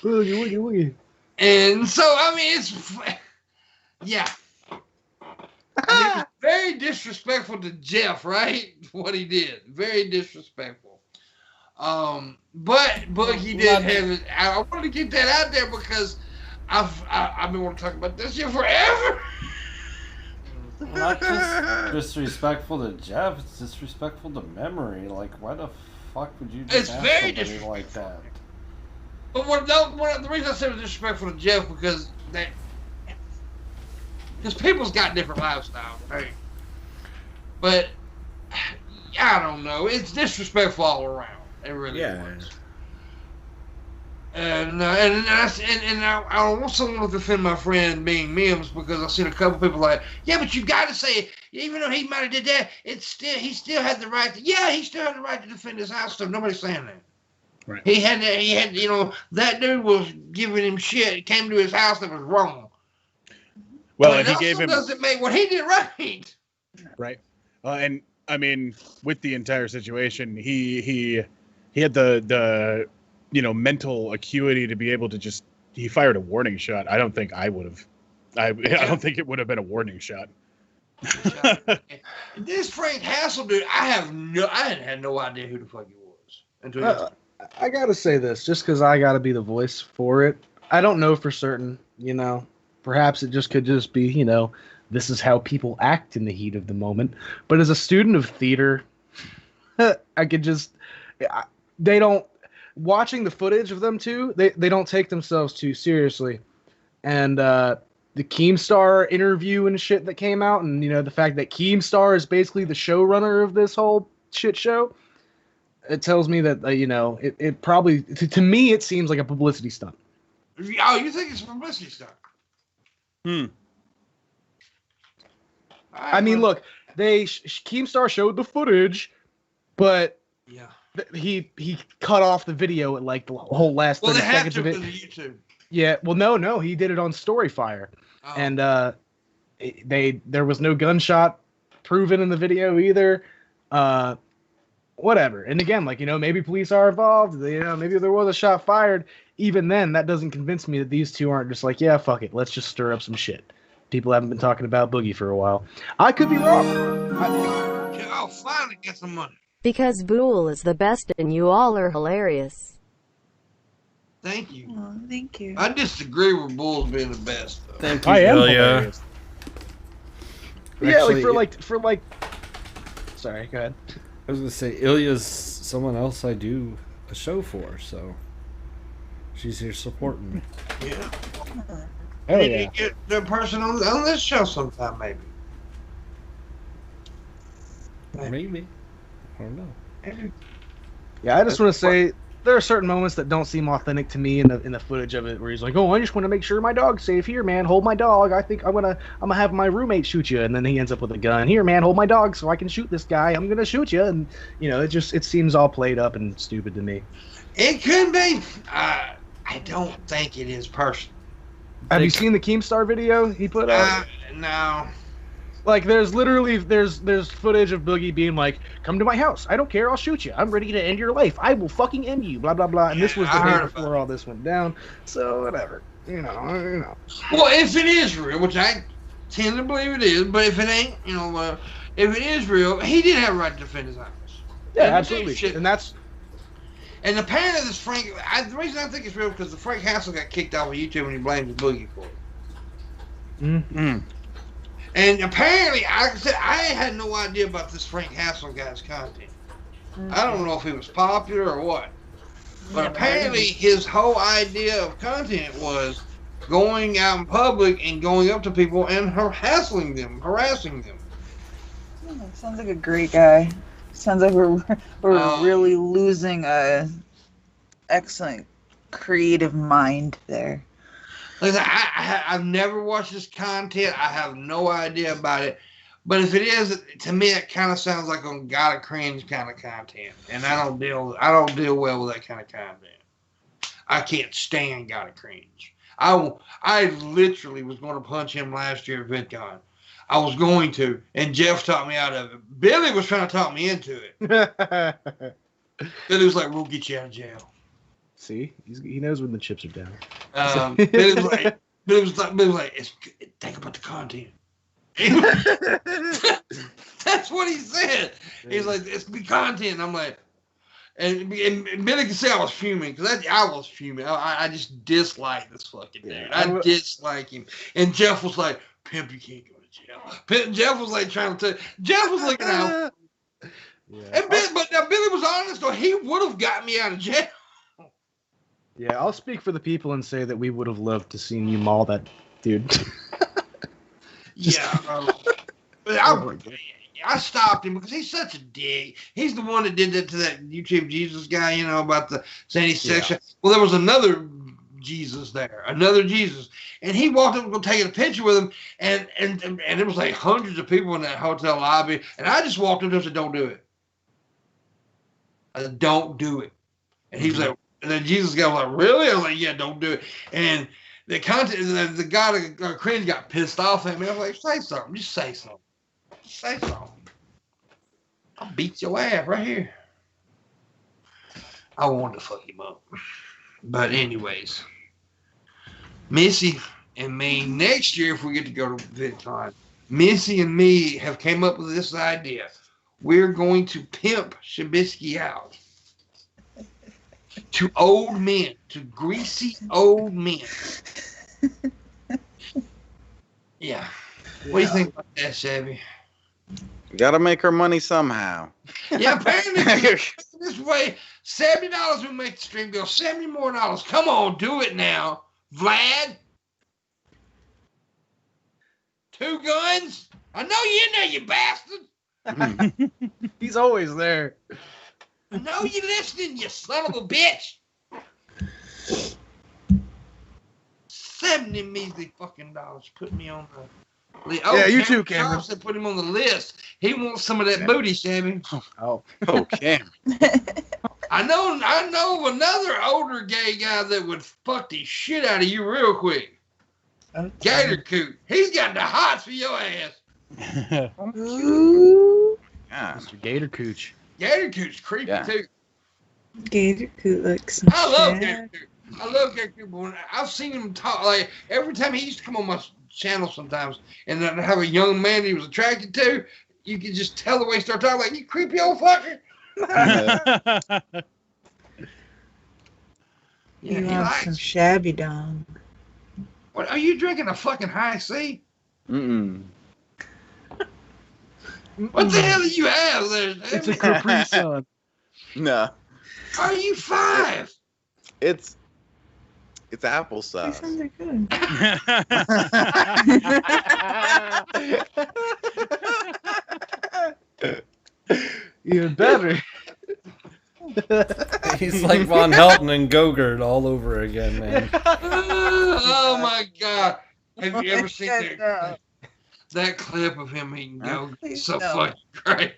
Boogie. And so, it's... Yeah. It was very disrespectful to Jeff, right? What he did. Very disrespectful. But he did have it. I wanted to get that out there because I've been wanting to talk about this shit forever. Not just disrespectful to Jeff, it's disrespectful to memory. Like, why the fuck would you It's just ask very somebody disrespectful. like that? But the reason I said it was disrespectful to Jeff because people's got different lifestyles, right? But I don't know. It's disrespectful all around. It really was. And I also want to defend my friend being Mims because I've seen a couple people like, yeah, but you got to say, even though he might have did that, he still had the right to. Yeah, he still had the right to defend his house. So nobody's saying that. Right. He had, that dude was giving him shit. He came to his house that was wrong. Well, but and he gave him. Doesn't make what he did right. Right. And I mean, with the entire situation, he had the mental acuity to be able to he fired a warning shot. I don't think I would have. I don't think it would have been a warning shot. This Frank Hassel dude, I had no idea who the fuck he was until I gotta say this, just because I gotta be the voice for it. I don't know for certain, Perhaps it could just be, this is how people act in the heat of the moment. But as a student of theater, I could they don't, watching the footage of them two, they don't take themselves too seriously. And the Keemstar interview and shit that came out, and, the fact that Keemstar is basically the showrunner of this whole shit show, it tells me that, it probably, to me, it seems like a publicity stunt. Oh, you think it's a publicity stunt? I mean, look, Keemstar showed the footage, but he cut off the at like the whole last 30 seconds of it. YouTube. Yeah, well, no, he did it on Storyfire, and there was no gunshot proven in the video either. Whatever, and again, maybe police are involved. Maybe there was a shot fired. Even then, that doesn't convince me that these two aren't just like, yeah, fuck it, let's just stir up some shit. People haven't been talking about Boogie for a while. I could be wrong. I'll finally get some money. Because Boole is the best and you all are hilarious. Thank you. Oh, thank you. I disagree with Bulls being the best, though. Thank you, I am Ilya. hilarious. Yeah, Actually, Sorry, go ahead. I was gonna say Ilya's someone else I do a show for, so she's here supporting me. Yeah. Hell Maybe yeah. get the person on this show sometime, maybe. Maybe. I don't know. Yeah, I just want to say there are certain moments that don't seem authentic to me in the footage of it, where he's like, "Oh, I just want to make sure my dog's safe. Here, man, hold my dog. I think I'm gonna have my roommate shoot you," and then he ends up with a gun. "Here, man, hold my dog so I can shoot this guy. I'm gonna shoot you," and it seems all played up and stupid to me. It could be. I don't think it is personal. Have you seen the Keemstar video he put out? No. Like, there's footage of Boogie being like, "Come to my house. I don't care. I'll shoot you. I'm ready to end your life. I will fucking end you." Blah blah blah. And this was the day before all this went down. So whatever. Well, if it is real, which I tend to believe it is, but if it ain't, if it is real, he did have a right to defend his house. Yeah, absolutely. And apparently this Frank, the reason I think it's real because the Frank Hassel got kicked off of YouTube and he blames Boogie for it. Mm-hmm. And apparently, like I said, I had no idea about this Frank Hassel guy's content. I don't know if he was popular or what. But apparently his whole idea of content was going out in public and going up to people and harassing them. Sounds like a great guy. Sounds like we're really losing a excellent creative mind there. Like I've never watched this content. I have no idea about it. But if it is, to me, it kind of sounds like on gotta cringe kind of content, and I don't deal well with that kind of content. I can't stand gotta cringe. I literally was going to punch him last year at VidCon. I was going to, and Jeff talked me out of it. Billy was trying to talk me into it. Billy was like, "We'll get you out of jail." See, he knows when the chips are down. Billy was like, think about the content. That's what he said. He's like, it's the content. And I'm like, and Billy could say I was fuming because I was fuming. I just dislike this fucking dude. I dislike him. And Jeff was like, "Pimp, you can't go to jail." Jeff was like trying to. Jeff was looking out. Yeah. But now Billy was honest, though. He would have got me out of jail. Yeah, I'll speak for the people and say that we would have loved to seen you maul that dude. Yeah. I stopped him because he's such a dick. He's the one that did that to that YouTube Jesus guy, about the saying he's sexual. Well, there was another Jesus there, and he walked up and go taking a picture with him, and it was like hundreds of people in that hotel lobby, and I just walked up to him and said, "Don't do it. Don't do it." And he was like, and then Jesus guy was like, "Really?" I was like, "Yeah, don't do it." And the guy, the cringe, got pissed off at me. I was like, "Say something. Just say something. Just say something. I'll beat your ass right here." I wanted to fuck him up. But anyways, Missy and me, next year if we get to go to VidCon, Missy and me have came up with this idea. We're going to pimp Shabisky out to old men, to greasy old men. Yeah. What do you think about that, Shabby? Gotta make her money somehow. Yeah, apparently this way, $70 will make the stream go. $70 more. Come on, do it now, Vlad. 2 guns? I know you in there, you bastard. He's always there. I know you listening, you son of a bitch. 70 measly fucking dollars put me on the. Yeah, you too, Cameron. Said put him on the list. He wants some of that booty, Shabby. Oh, Cameron. I know of another older gay guy that would fuck the shit out of you real quick. Okay. Gator Coot. He's got the hots for your ass. Ooh. Yeah. Mr. Gator Cooch. Gator Coot's creepy too. Gator Coot looks. I love Gator Coot. I love Gator Coot, but I've seen him talk like every time he used to come on my channel sometimes, and then have a young man he was attracted to. You could just tell the way he started talking, like, "You creepy old fucker." You want some shabby dong? What are you drinking? A fucking high C? Mm-mm. What the hell do you have there? It's a Capri Sun. No. Are you 5? It's These applesauce. sounds are good. Even better. He's like Von Helton and Gogurt all over again, man. Oh my god! Have you ever seen Yes, that clip of him eating yogurt? Please So no. fucking great.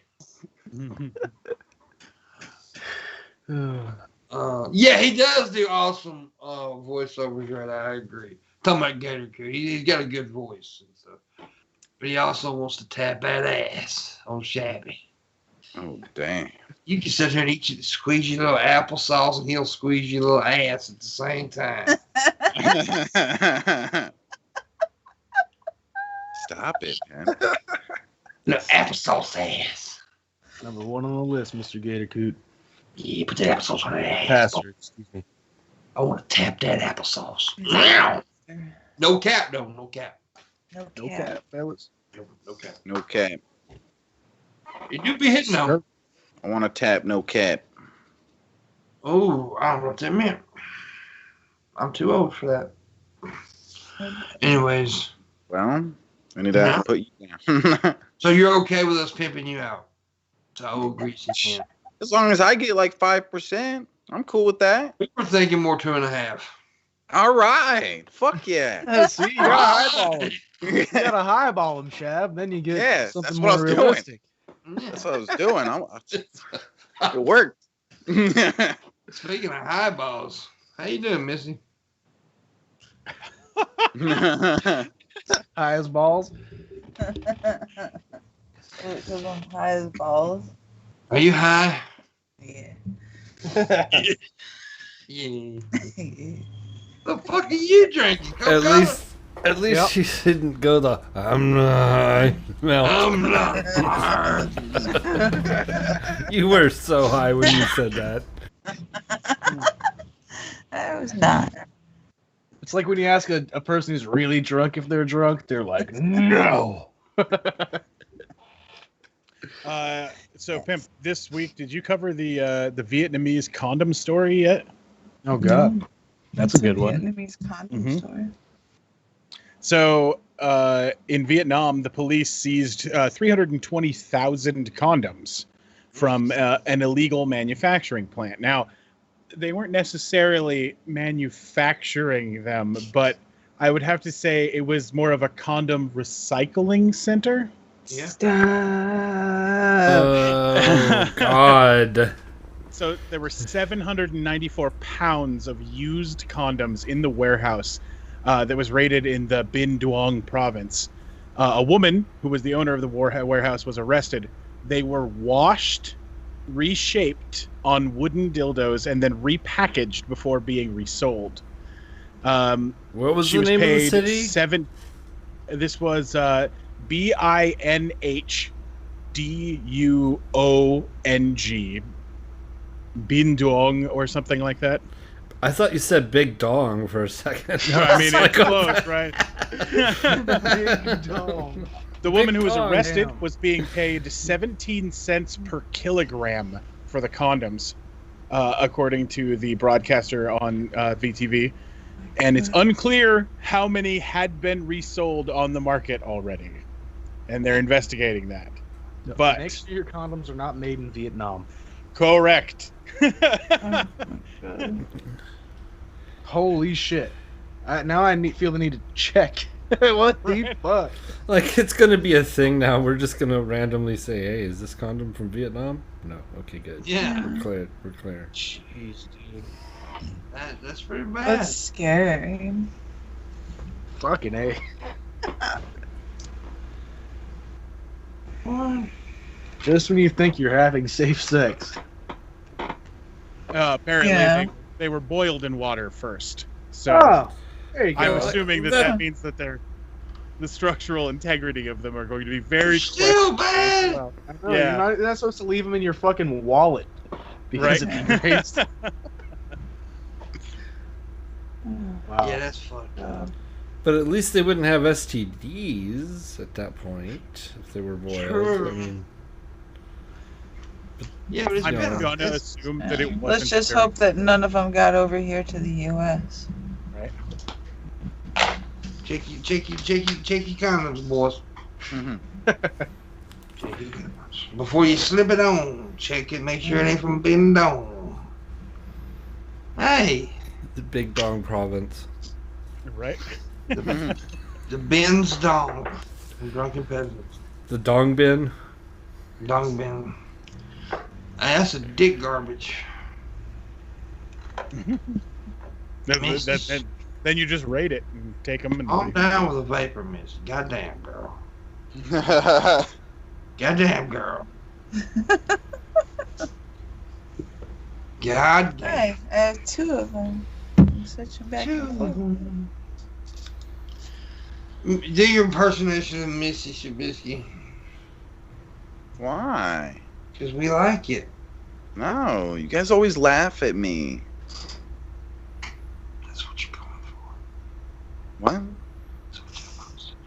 Yeah, he does do awesome voiceovers, right? I agree. Talking about Gator Coot, he's got a good voice and stuff. But he also wants to tap that ass on Shabby. Oh, damn. You can sit there and squeeze your little applesauce, and he'll squeeze your little ass at the same time. Stop it, man. Little applesauce ass. Number 1 on the list, Mr. Gator Coot. Yeah, put that applesauce on that ass. Pastor, excuse me. I want to tap that applesauce. Meow. No cap, though. No cap. No No cap. cap, fellas. No cap. No cap. You do be hitting them. I want to tap no cap. Oh, I don't know what that meant. I'm too old for that. Anyways, Well, I need to put you down. so you're okay with us pimping you out to old greasy man? As long as I get like 5%, I'm cool with that. We were thinking more 2.5. All right. Fuck yeah. See, you gotta highball him. You gotta highball him, Shab. Then you get Yeah, something that's more what I was doing. realistic. That's what I was doing. It worked. Speaking of highballs, how you doing, Missy? High as balls. Because I'm high as balls. Are you high? Yeah. Yeah. The fuck are you drinking? At least she didn't go the I'm not. No. I'm not. You were so high when you said that. I was not. It's like when you ask a person who's really drunk if they're drunk, they're like, no. So, Pimp, this week, did you cover the Vietnamese condom story yet? Oh God, that's a good one. Vietnamese condom story. So, in Vietnam, the police seized 320,000 condoms from an illegal manufacturing plant. Now, they weren't necessarily manufacturing them, but I would have to say it was more of a condom recycling center. Yeah. Oh, God. So there were 794 pounds of used condoms in the warehouse that was raided in the Binh Duong province. A woman who was the owner of the warehouse was arrested. They were washed, reshaped on wooden dildos, and then repackaged before being resold. What was the name of the city? This was BINHDUONG. Binh Duong or something like that. I thought you said Big Dong for a second. No, I mean, it's close, right? Big dong. The woman who was Dong, arrested damn. was being paid 17 cents per kilogram for the condoms, according to the broadcaster on VTV. And it's unclear how many had been resold on the market already. And they're investigating that. But Make sure your condoms are not made in Vietnam. correct. Oh my God. Holy shit! Now I feel the need to check. What the fuck? Like, it's going to be a thing now. We're just going to randomly say, hey, is this condom from Vietnam? No. Okay, good. Yeah. We're clear. We're clear. Jeez, dude. That's pretty bad. That's scary. Fucking A. What? Just when you think you're having safe sex. Apparently, Yeah. they were boiled in water first. So Oh, there you I'm go. assuming that means that the structural integrity of them are going to be very Still bad. Well, I know, Yeah. you're not supposed to leave them in your fucking wallet because Right. it degrades. Wow. Yeah, that's fucked up. But at least they wouldn't have STDs at that point if they were boiled. True. I mean, Yeah, but it's I'm been going to it's- assume that it wasn't. Let's just very- hope that none of them got over here to the U.S. Right. check your condoms, boys. Mhm. Check your condoms. Before you slip it on, check it, make sure it ain't from Binh Duong. Hey, the Big Dong province. Right. the Binh's Dong. From Drunken Peasants. The Dong Bin. Dong Bin. That's a dick garbage. Then you just rate it and take them. And I'm down with a vapor mist. Goddamn, girl. Goddamn, girl. God damn. Hey, I have two of them. I'm such a bad Do your impersonation of Missy Shabisky. Why? Because we like it. No, you guys always laugh at me. That's what you're going for. What? That's what you're supposed to do.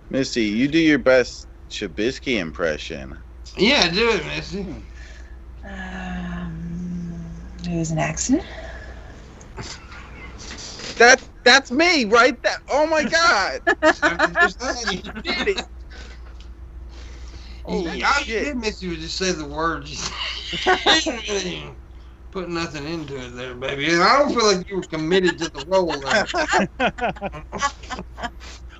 Missy, you do your best Shabisky impression. Yeah, do it, Missy. It was an accident. That's me, right? Oh my god! You did it. Holy all you shit. did, Missy, was just say the words. You put nothing into it there, baby. And I don't feel like you were committed to the role there.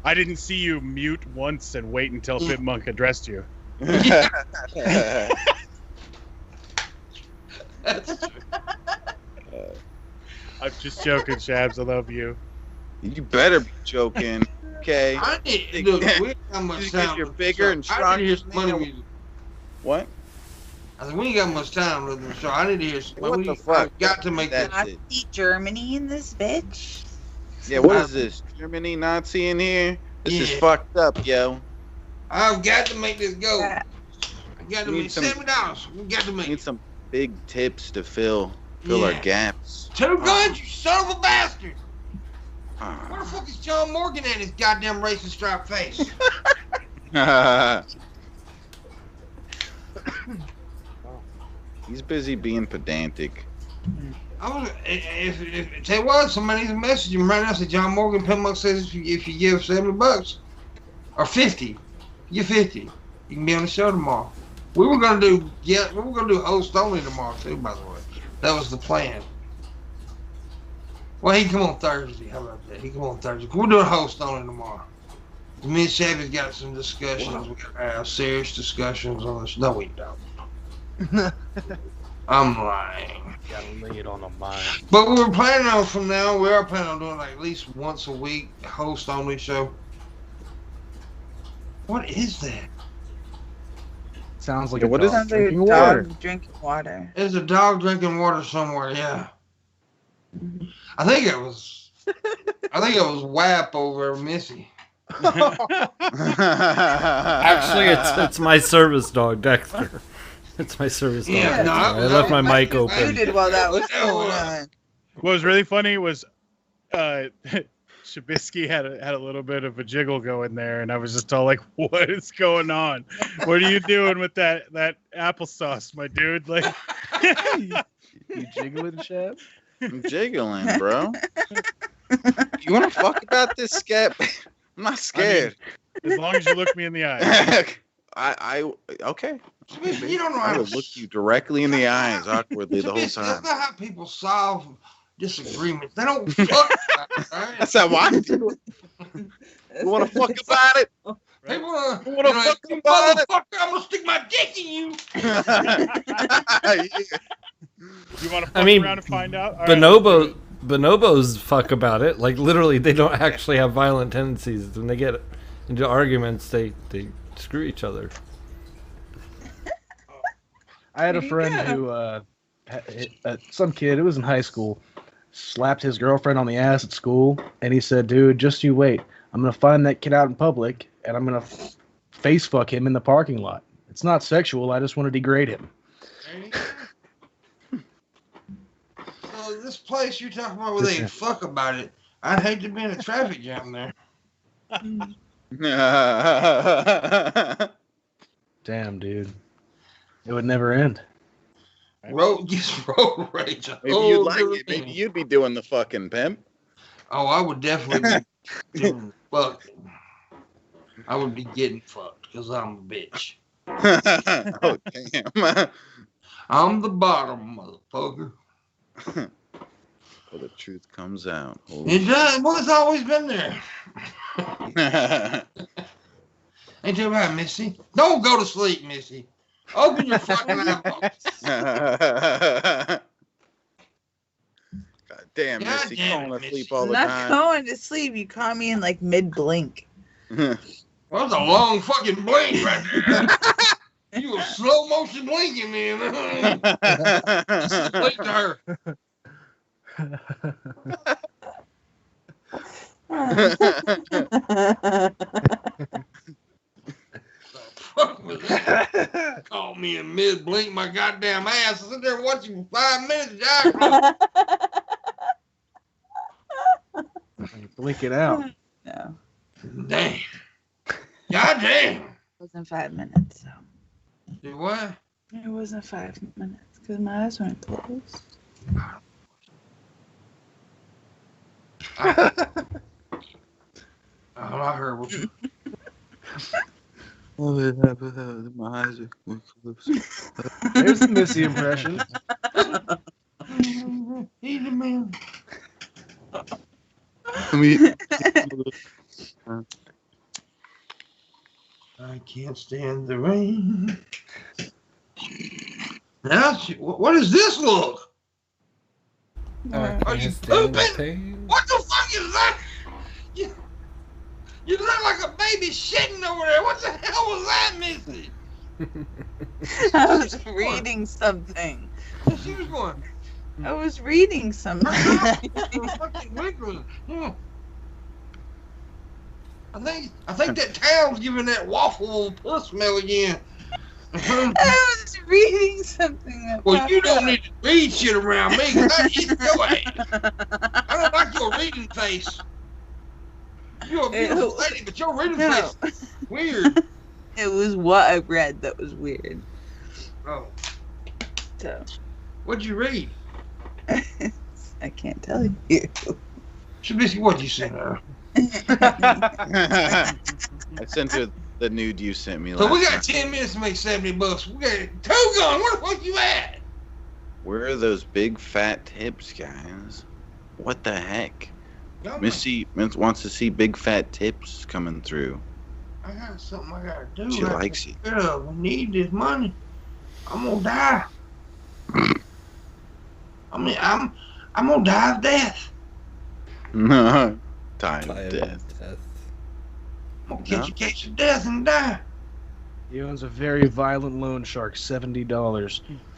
I didn't see you mute once and wait until Pimpmunk addressed you. That's true. I'm just joking, Shabs. I love you. You better be joking. Okay. I need, look, we ain't got much Just 'cause time. you're with bigger the and show. I stronger need to hear some than money me. music. What? I said, we ain't got much time with the show. I need to hear some What money. the fuck? I've got to make that. That's it. Nazi Germany in this bitch. Yeah, what is this? Germany Nazi in here? This is Yeah. fucked up, yo. I've got to make this go. Yeah. I got to We make need some- $7. We got to We make need it. some big tips to fill our Yeah. gaps. 2 guns, you son of a bastard! Ah. Where the fuck is John Morgan at his goddamn racist striped face? He's busy being pedantic. I was if tell you what, somebody needs to message him right now. Say John Morgan Pimpmunk says if you give $70 or 50, you 50, you can be on the show tomorrow. We were gonna do host only tomorrow too. By the way, that was the plan. Well, he can come on Thursday. How about that? He can come on Thursday. We're doing host only tomorrow. Me and Shabby's got some discussions. We got to have serious discussions on this. No, we don't. I'm lying. Gotta lay it on the mind. But we are planning on doing like at least once a week host only show. What is that? Sounds like What a is- dog Sounds like a drinking water. dog drinking water. There's a dog drinking water somewhere. Yeah. I think it was WAP over Missy. Actually, it's my service dog, Dexter. It's my service dog. Yeah, Dexter. no, I left my mic You open. did while that was going on. What was really funny was Shabisky had a little bit of a jiggle going there, and I was just all like, "What is going on? What are you doing with that applesauce, my dude?" Like, You jiggling, Shab? I'm jiggling, bro. You want to fuck about this, Skep? I'm not scared. as long as you look me in the eye. Okay. You don't know I how will to look you directly in the eyes awkwardly the whole That's time. not how people solve disagreements. They don't fuck about it, right? That's how I do it. You want to fuck about it? People You want to fuck you about it? motherfucker, I'm gonna stick my dick in you. Yeah. You want to fuck I mean, around and find out? All right. Bonobos fuck about it. Like literally, they don't actually have violent tendencies. When they get into arguments, they screw each other. I had a friend who, some kid, it was in high school, slapped his girlfriend on the ass at school, and he said, "Dude, just you wait. I'm gonna find that kid out in public, and I'm gonna face fuck him in the parking lot. It's not sexual. I just want to degrade him." So this place you're talking about where they fuck about it, I'd hate to be in a traffic jam there. Damn, dude. It would never end. Road rage. Maybe you'd like it. Maybe you'd be doing the fucking pimp. Oh, I would definitely be doing fucking. I would be getting fucked because I'm a bitch. Oh, damn. I'm the bottom, motherfucker. Well, the truth comes out. It does. Well, it's always been there. Ain't you right, Missy? Don't go to sleep, Missy. Open your fucking eyeballs. God damn, God Missy, damn falling it, asleep Missy. all I'm the not time. going to sleep. You caught me in like mid-blink. Well, that's a long fucking blink right there. You were slow motion blinking, man. Blink to her. Fuck was that? Call me in mid blink my goddamn ass. I sit there watching for 5 minutes. Jack. Blink it out. No, Damn. God damn. it wasn't 5 minutes. So Do what? it wasn't 5 minutes because my eyes weren't closed. I heard what you. My eyes are closed. There's the Missy impression. He's the man. I can't stand the rain. Now, what does this look? Are you pooping? What the fuck is that? You look like a baby shitting over there. What the hell was that, Missy? I was reading something. She was going. I was reading something. Fucking wiggling. Yeah. I think that towel's giving that waffle puss smell again. I was reading something. That Well, you popped don't up. need to read shit around me. 'Cause I hit your ass. I don't like your reading face. You're a beautiful lady, but your reading face is weird. It was what I read that was weird. Oh. So What'd you read? I can't tell you. Shabisky, what'd you send her? I sent her the nude you sent me last So we got night. 10 minutes to make $70. We got two gone. Where the fuck you at? Where are those big fat tips, guys? What the heck? Missy wants to see big fat tips coming through. I got something I gotta do. She likes it. We need this money. I'm gonna die. I'm gonna die of death. Time Time death. death. I'm gonna catch a case of death and die. He owns a very violent loan shark, $70.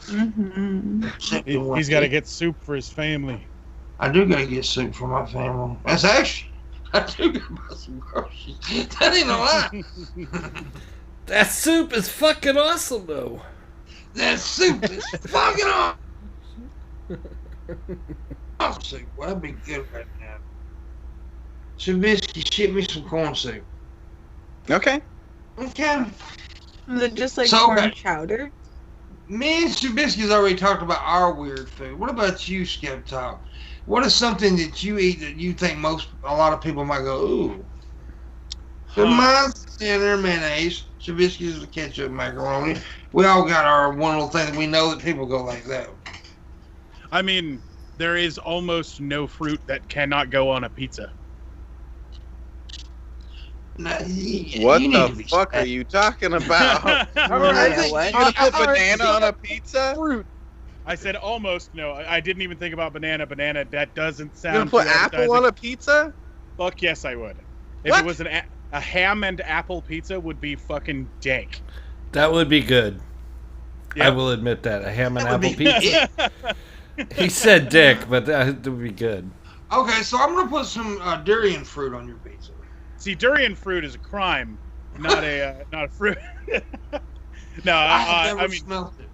Mm-hmm. He's got to get soup for his family. I do gotta get soup for my family. That's actually, I do gotta buy some groceries. That ain't a lie. That soup is fucking awesome, though. That soup is fucking awesome. Soup. Well, that'd be good right now. Shabisky, ship me some corn soup. Okay. Okay. Is it just like So, corn okay. chowder? Me and Shabisky's already talked about our weird food. What about you, Skep Talk? What is something that you eat that you think a lot of people might go, ooh? So mine's dinner mayonnaise. Shabisky's the ketchup macaroni. We all got our one little thing that we know that people go like that. I mean, there is almost no fruit that cannot go on a pizza. Now, What you need to the be fuck are special. you talking about? Yeah, what? You gonna put banana on a pizza? Fruit. I said almost no. I didn't even think about banana. Banana, that doesn't You sound gonna put too apple appetizing. on a pizza? Fuck yes, I would. If What? it was a ham and apple pizza, would be fucking dank. That would be good. Yeah. I will admit that. A ham and That would apple be pizza. He said dick, but that would be good. Okay, so I'm gonna put some durian fruit on your pizza. See, durian fruit is a crime, not a fruit. No, I've never I mean, smelled it.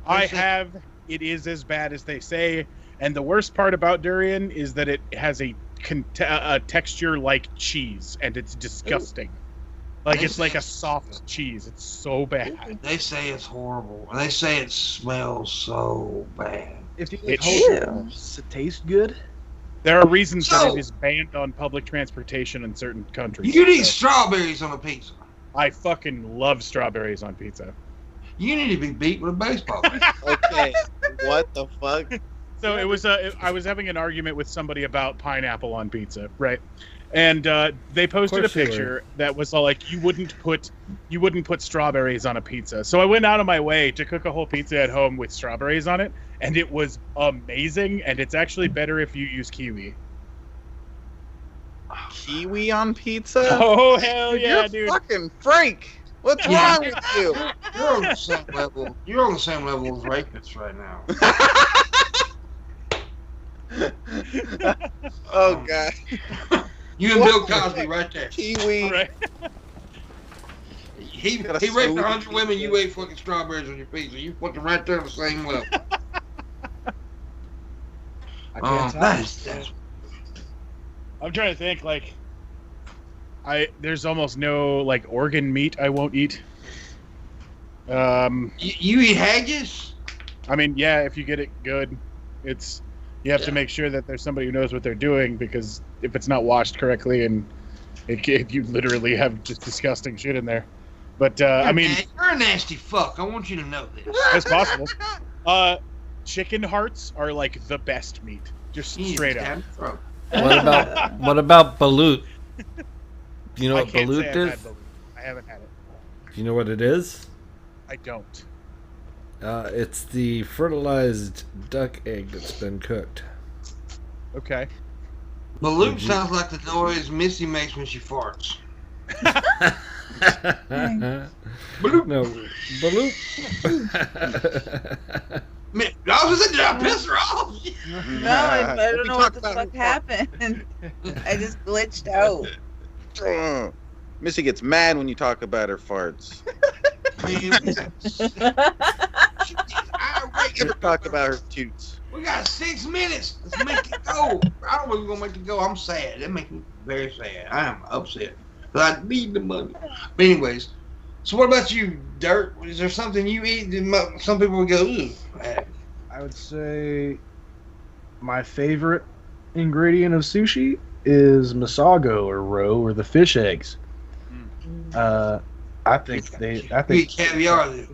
I have. It is as bad as they say, and the worst part about durian is that it has a texture like cheese, and it's disgusting. Like it's like a soft cheese. It's so bad. They say it's horrible. And they say it smells so bad. If you It does it taste good? There are reasons that So- it is banned on public transportation in certain countries. You need So, strawberries on a pizza. I fucking love strawberries on pizza. You need to be beat with a baseball bat. Okay. What the fuck? So it was I was having an argument with somebody about pineapple on pizza, right? And they posted a course you picture that was all like, you wouldn't put strawberries on a pizza. So I went out of my way to cook a whole pizza at home with strawberries on it, and it was amazing. And it's actually better if you use kiwi. Kiwi on pizza? Oh hell yeah, You're dude! fucking Frank. What's Yeah. wrong with you? You're on the same level. You're on the same level as rapists right now. Oh god. You and Bill Cosby right there. Kiwi. Right. He Got a raped smooth 100 women. pizza. You ate fucking strawberries on your pizza. You fucking right there on the same level. I can't tell. That's I'm trying to think. Like, there's almost no like organ meat I won't eat. you eat haggis? I mean, yeah, if you get it good, you have to make sure that there's somebody who knows what they're doing, because if it's not washed correctly, and you literally have just disgusting shit in there. But I mean, You're a nasty fuck. I want you to know this. it's possible. Chicken hearts are like the best meat, just straight up. What about balut? Do you know I what can't say balut I've is? had balut. I haven't had it. Do you know what it is? I don't. It's the fertilized duck egg that's been cooked. Okay. Balut sounds like the noise Missy makes when she farts. No, balut. Man, I was saying, did I piss her off? No, I Let don't me know talk what the about fuck her happened. I just glitched out. Missy gets mad when you talk about her farts. Irate. Never talk about her toots. We got 6 minutes. Let's make it go. I don't know if we're gonna make it go. I'm sad. That makes me very sad. I am upset. But I need the money. But anyways, So what about you, Dirt? Is there something you eat that some people would go, ooh? I would say my favorite ingredient of sushi is masago or roe or the fish eggs. I think You eat caviar, then.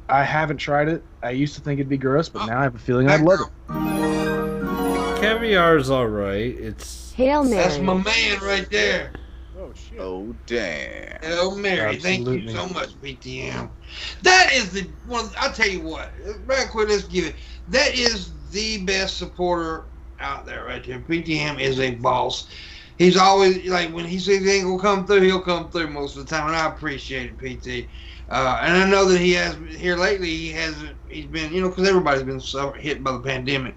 I haven't tried it. I used to think it'd be gross, but now I have a feeling I'd love it. Caviar's all right. It's Hail That's my Mary. man right there. Oh shit. Oh damn. Hail Mary. Thank you Absolutely. so much, BTM. That is the one. I'll tell you what. Right quick, let's give it. That is the best supporter out there right there. BTM is a boss. He's always, like, when he says he ain't gonna come through, he'll come through most of the time, and I appreciate it, PT. And I know that he has, here lately, he's been, you know, because everybody's been so hit by the pandemic.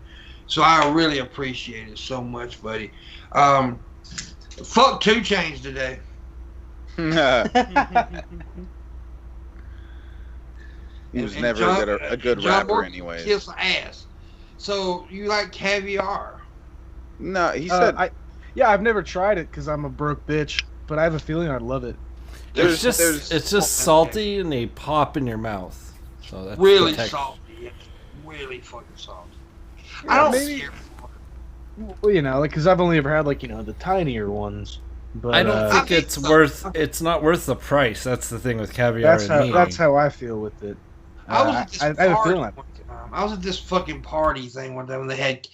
So I really appreciate it so much, buddy. Fuck 2 Chainz today. He was And never John- a good John rapper Morton anyway. Kiss ass. So you like caviar? No, he said I've never tried it because I'm a broke bitch, but I have a feeling I'd love it. it's just salty and they pop in your mouth. So that's Really the text. salty. It's really fucking salty. I don't maybe- care. Well, you know, like, because I've only ever had, like, you know, the tinier ones. But I don't think I it's think worth. It's not worth the price. That's the thing with caviar. that's how I feel with it. I was at this I have a party feeling one time. I was at this fucking party thing one time, and they had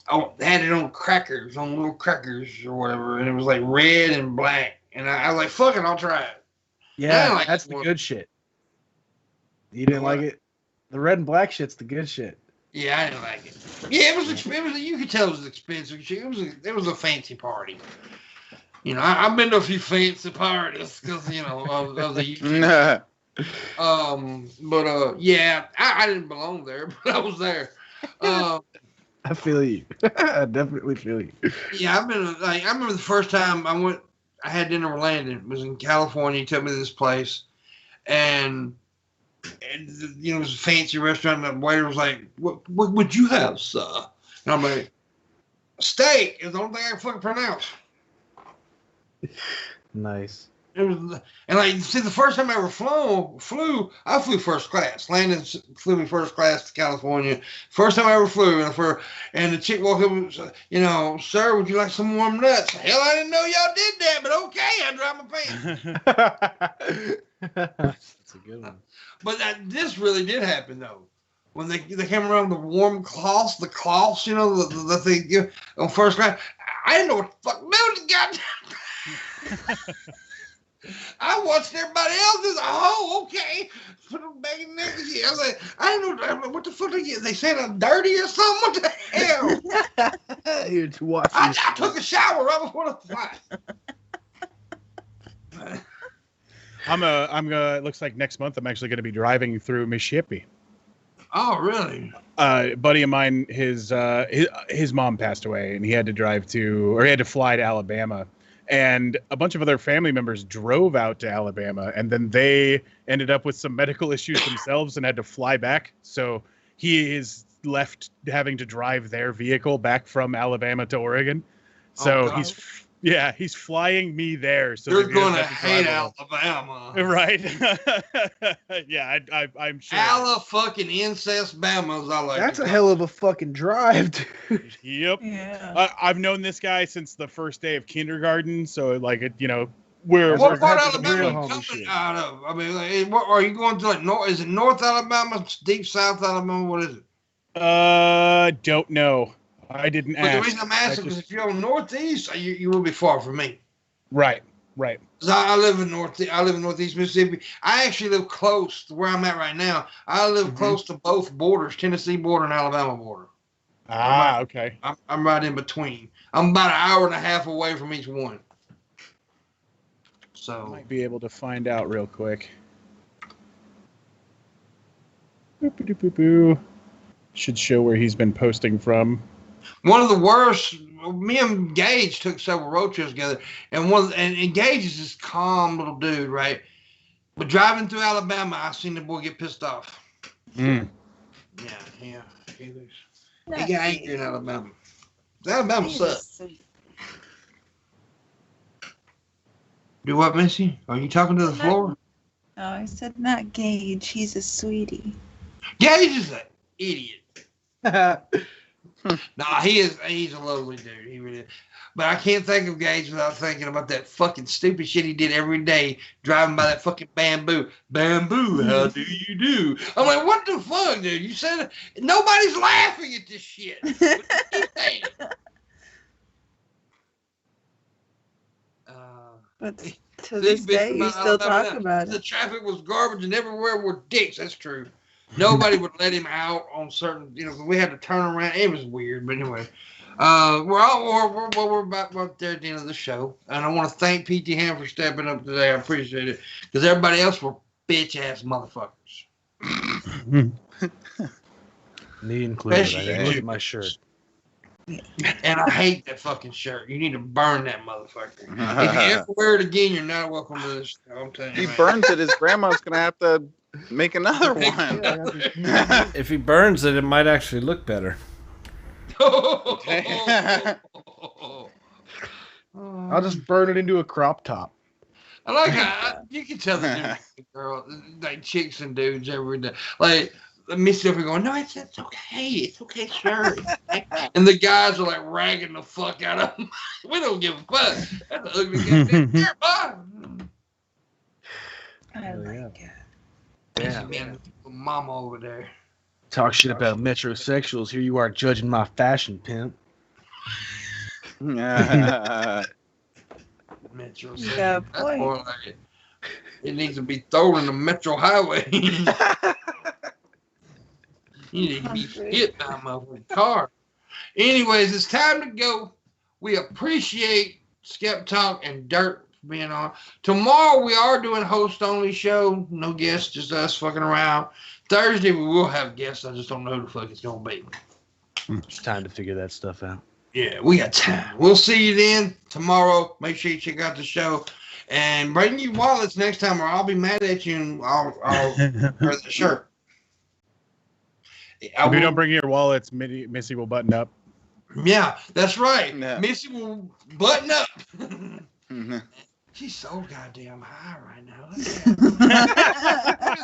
it on crackers, on little crackers or whatever, and it was like red and black. And I was like, "Fuck it, I'll try it." Yeah, like that's it. the good shit. You didn't like it? The red and black shit's the good shit. Yeah, I didn't like it. Yeah, it was. You could tell it was expensive. It was a fancy party. You know, I've been to a few fancy parties because of the YouTube. Yeah, I didn't belong there, but I was there. I feel you. I definitely feel you. Yeah, I've been like, I remember the first time I had dinner with Landon. It was in California. He took me to this place, and you know, it was a fancy restaurant. And the waiter was like, "What would you have, sir?" And I'm like, "Steak is the only thing I can fucking pronounce." Nice. It was, and like, see, the first time I ever flew, I flew first class. Landon flew me first class to California. First time I ever flew, and the chick walked up and said, "You know, sir, would you like some warm nuts?" Hell, I didn't know y'all did that, but okay, I dropped my pants. That's a good one. But this really did happen though. When they came around the warm cloths, you know, that they give on first class, I didn't know what the fuck to do. I watched everybody else's. Oh, okay. Put them back in there. Yeah, I was like, I didn't know what the fuck they said. I'm dirty or something. What the hell? Here to watch. I took a shower right before the fight. It looks like next month I'm actually going to be driving through Mississippi. Oh, really? A buddy of mine, his mom passed away, and he had to fly to Alabama, and a bunch of other family members drove out to Alabama, and then they ended up with some medical issues themselves and had to fly back. So he is left having to drive their vehicle back from Alabama to Oregon. So he's flying me there. So you're that he going to doesn't have hate drive Alabama. Right. Yeah, I'm sure. Fucking incest Bamas, I like. That's a hell of a fucking drive, dude. Yep. Yeah. I've known this guy since the first day of kindergarten. So, like, we're What part That's of the real Alabama homie coming shit. out of? I mean, like, are you going to like North? Is it North Alabama, deep South Alabama? What is it? Don't know. I didn't But the ask. reason I'm asking is if you're on Northeast, you will be far from me. Right. 'Cause I live in Northeast Mississippi. I actually live close to where I'm at right now. I live close to both borders, Tennessee border and Alabama border. Okay. I'm right in between. I'm about an hour and a half away from each one. So Might be able to find out real quick. Boop-a-doop-boop-boo. Should show where he's been posting from. one of the worst. Me and Gage took several road trips together, and Gage is this calm little dude, right? But driving through Alabama, I seen the boy get pissed off. Mm. Yeah. He got angry in Alabama. Alabama sucks. Do what, Missy? Are you talking to the floor? Oh, I said not Gage. He's a sweetie. Gage is an idiot. Nah, he's a lovely dude. He really is. But I can't think of Gage without thinking about that fucking stupid shit he did every day driving by that fucking bamboo. Bamboo, how do you do? I'm like, what the fuck, dude? You said nobody's laughing at this shit. What you saying? But to this day, you still talk about it. The traffic was garbage and everywhere were dicks. That's true. Nobody would let him out on certain, we had to turn around. It was weird, but anyway. We're about there at the end of the show. And I want to thank P.T. Ham for stepping up today. I appreciate it. Because everybody else were bitch-ass motherfuckers. Me included. I didn't look at my shirt. And I hate that fucking shirt. You need to burn that motherfucker. If you ever wear it again, you're not welcome to this show. I'm telling you. He burns it. His grandma's going to have to make another one. If he burns it, it might actually look better. I'll just burn it into a crop top. I like how you can tell the difference, girl, like chicks and dudes every day. Like Missy over going, no, it's okay, sure. And the guys are like ragging the fuck out of them. We don't give a fuck. That's an ugly game. Here, bye. I like it. Damn, mama over there. Talk shit about metrosexuals. Here you are judging my fashion, pimp. Metrosexual. Yeah, That's more like it. It needs to be thrown in the metro highway. You need to be hit by my car. Anyways, it's time to go. We appreciate Skep Talk and Dirt for being on. Tomorrow we are doing host-only show. No guests, just us fucking around. Thursday we will have guests. I just don't know who the fuck it's going to be. It's time to figure that stuff out. Yeah, we got time. We'll see you then tomorrow. Make sure you check out the show. And bring your wallets next time or I'll be mad at you and I'll wear the shirt. If you don't bring your wallets, Missy will button up. Yeah, that's right. Yeah. Missy will button up. She's so goddamn high right now.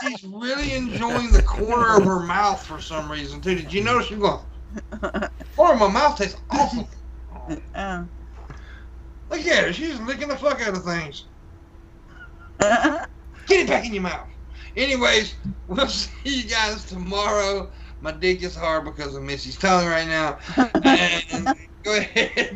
She's really enjoying the corner of her mouth for some reason, too. Did you notice she's going, corner of my mouth tastes awful. Look at her. She's licking the fuck out of things. Get it back in your mouth. Anyways, we'll see you guys tomorrow. My dick is hard because of Missy's tongue right now. And go ahead.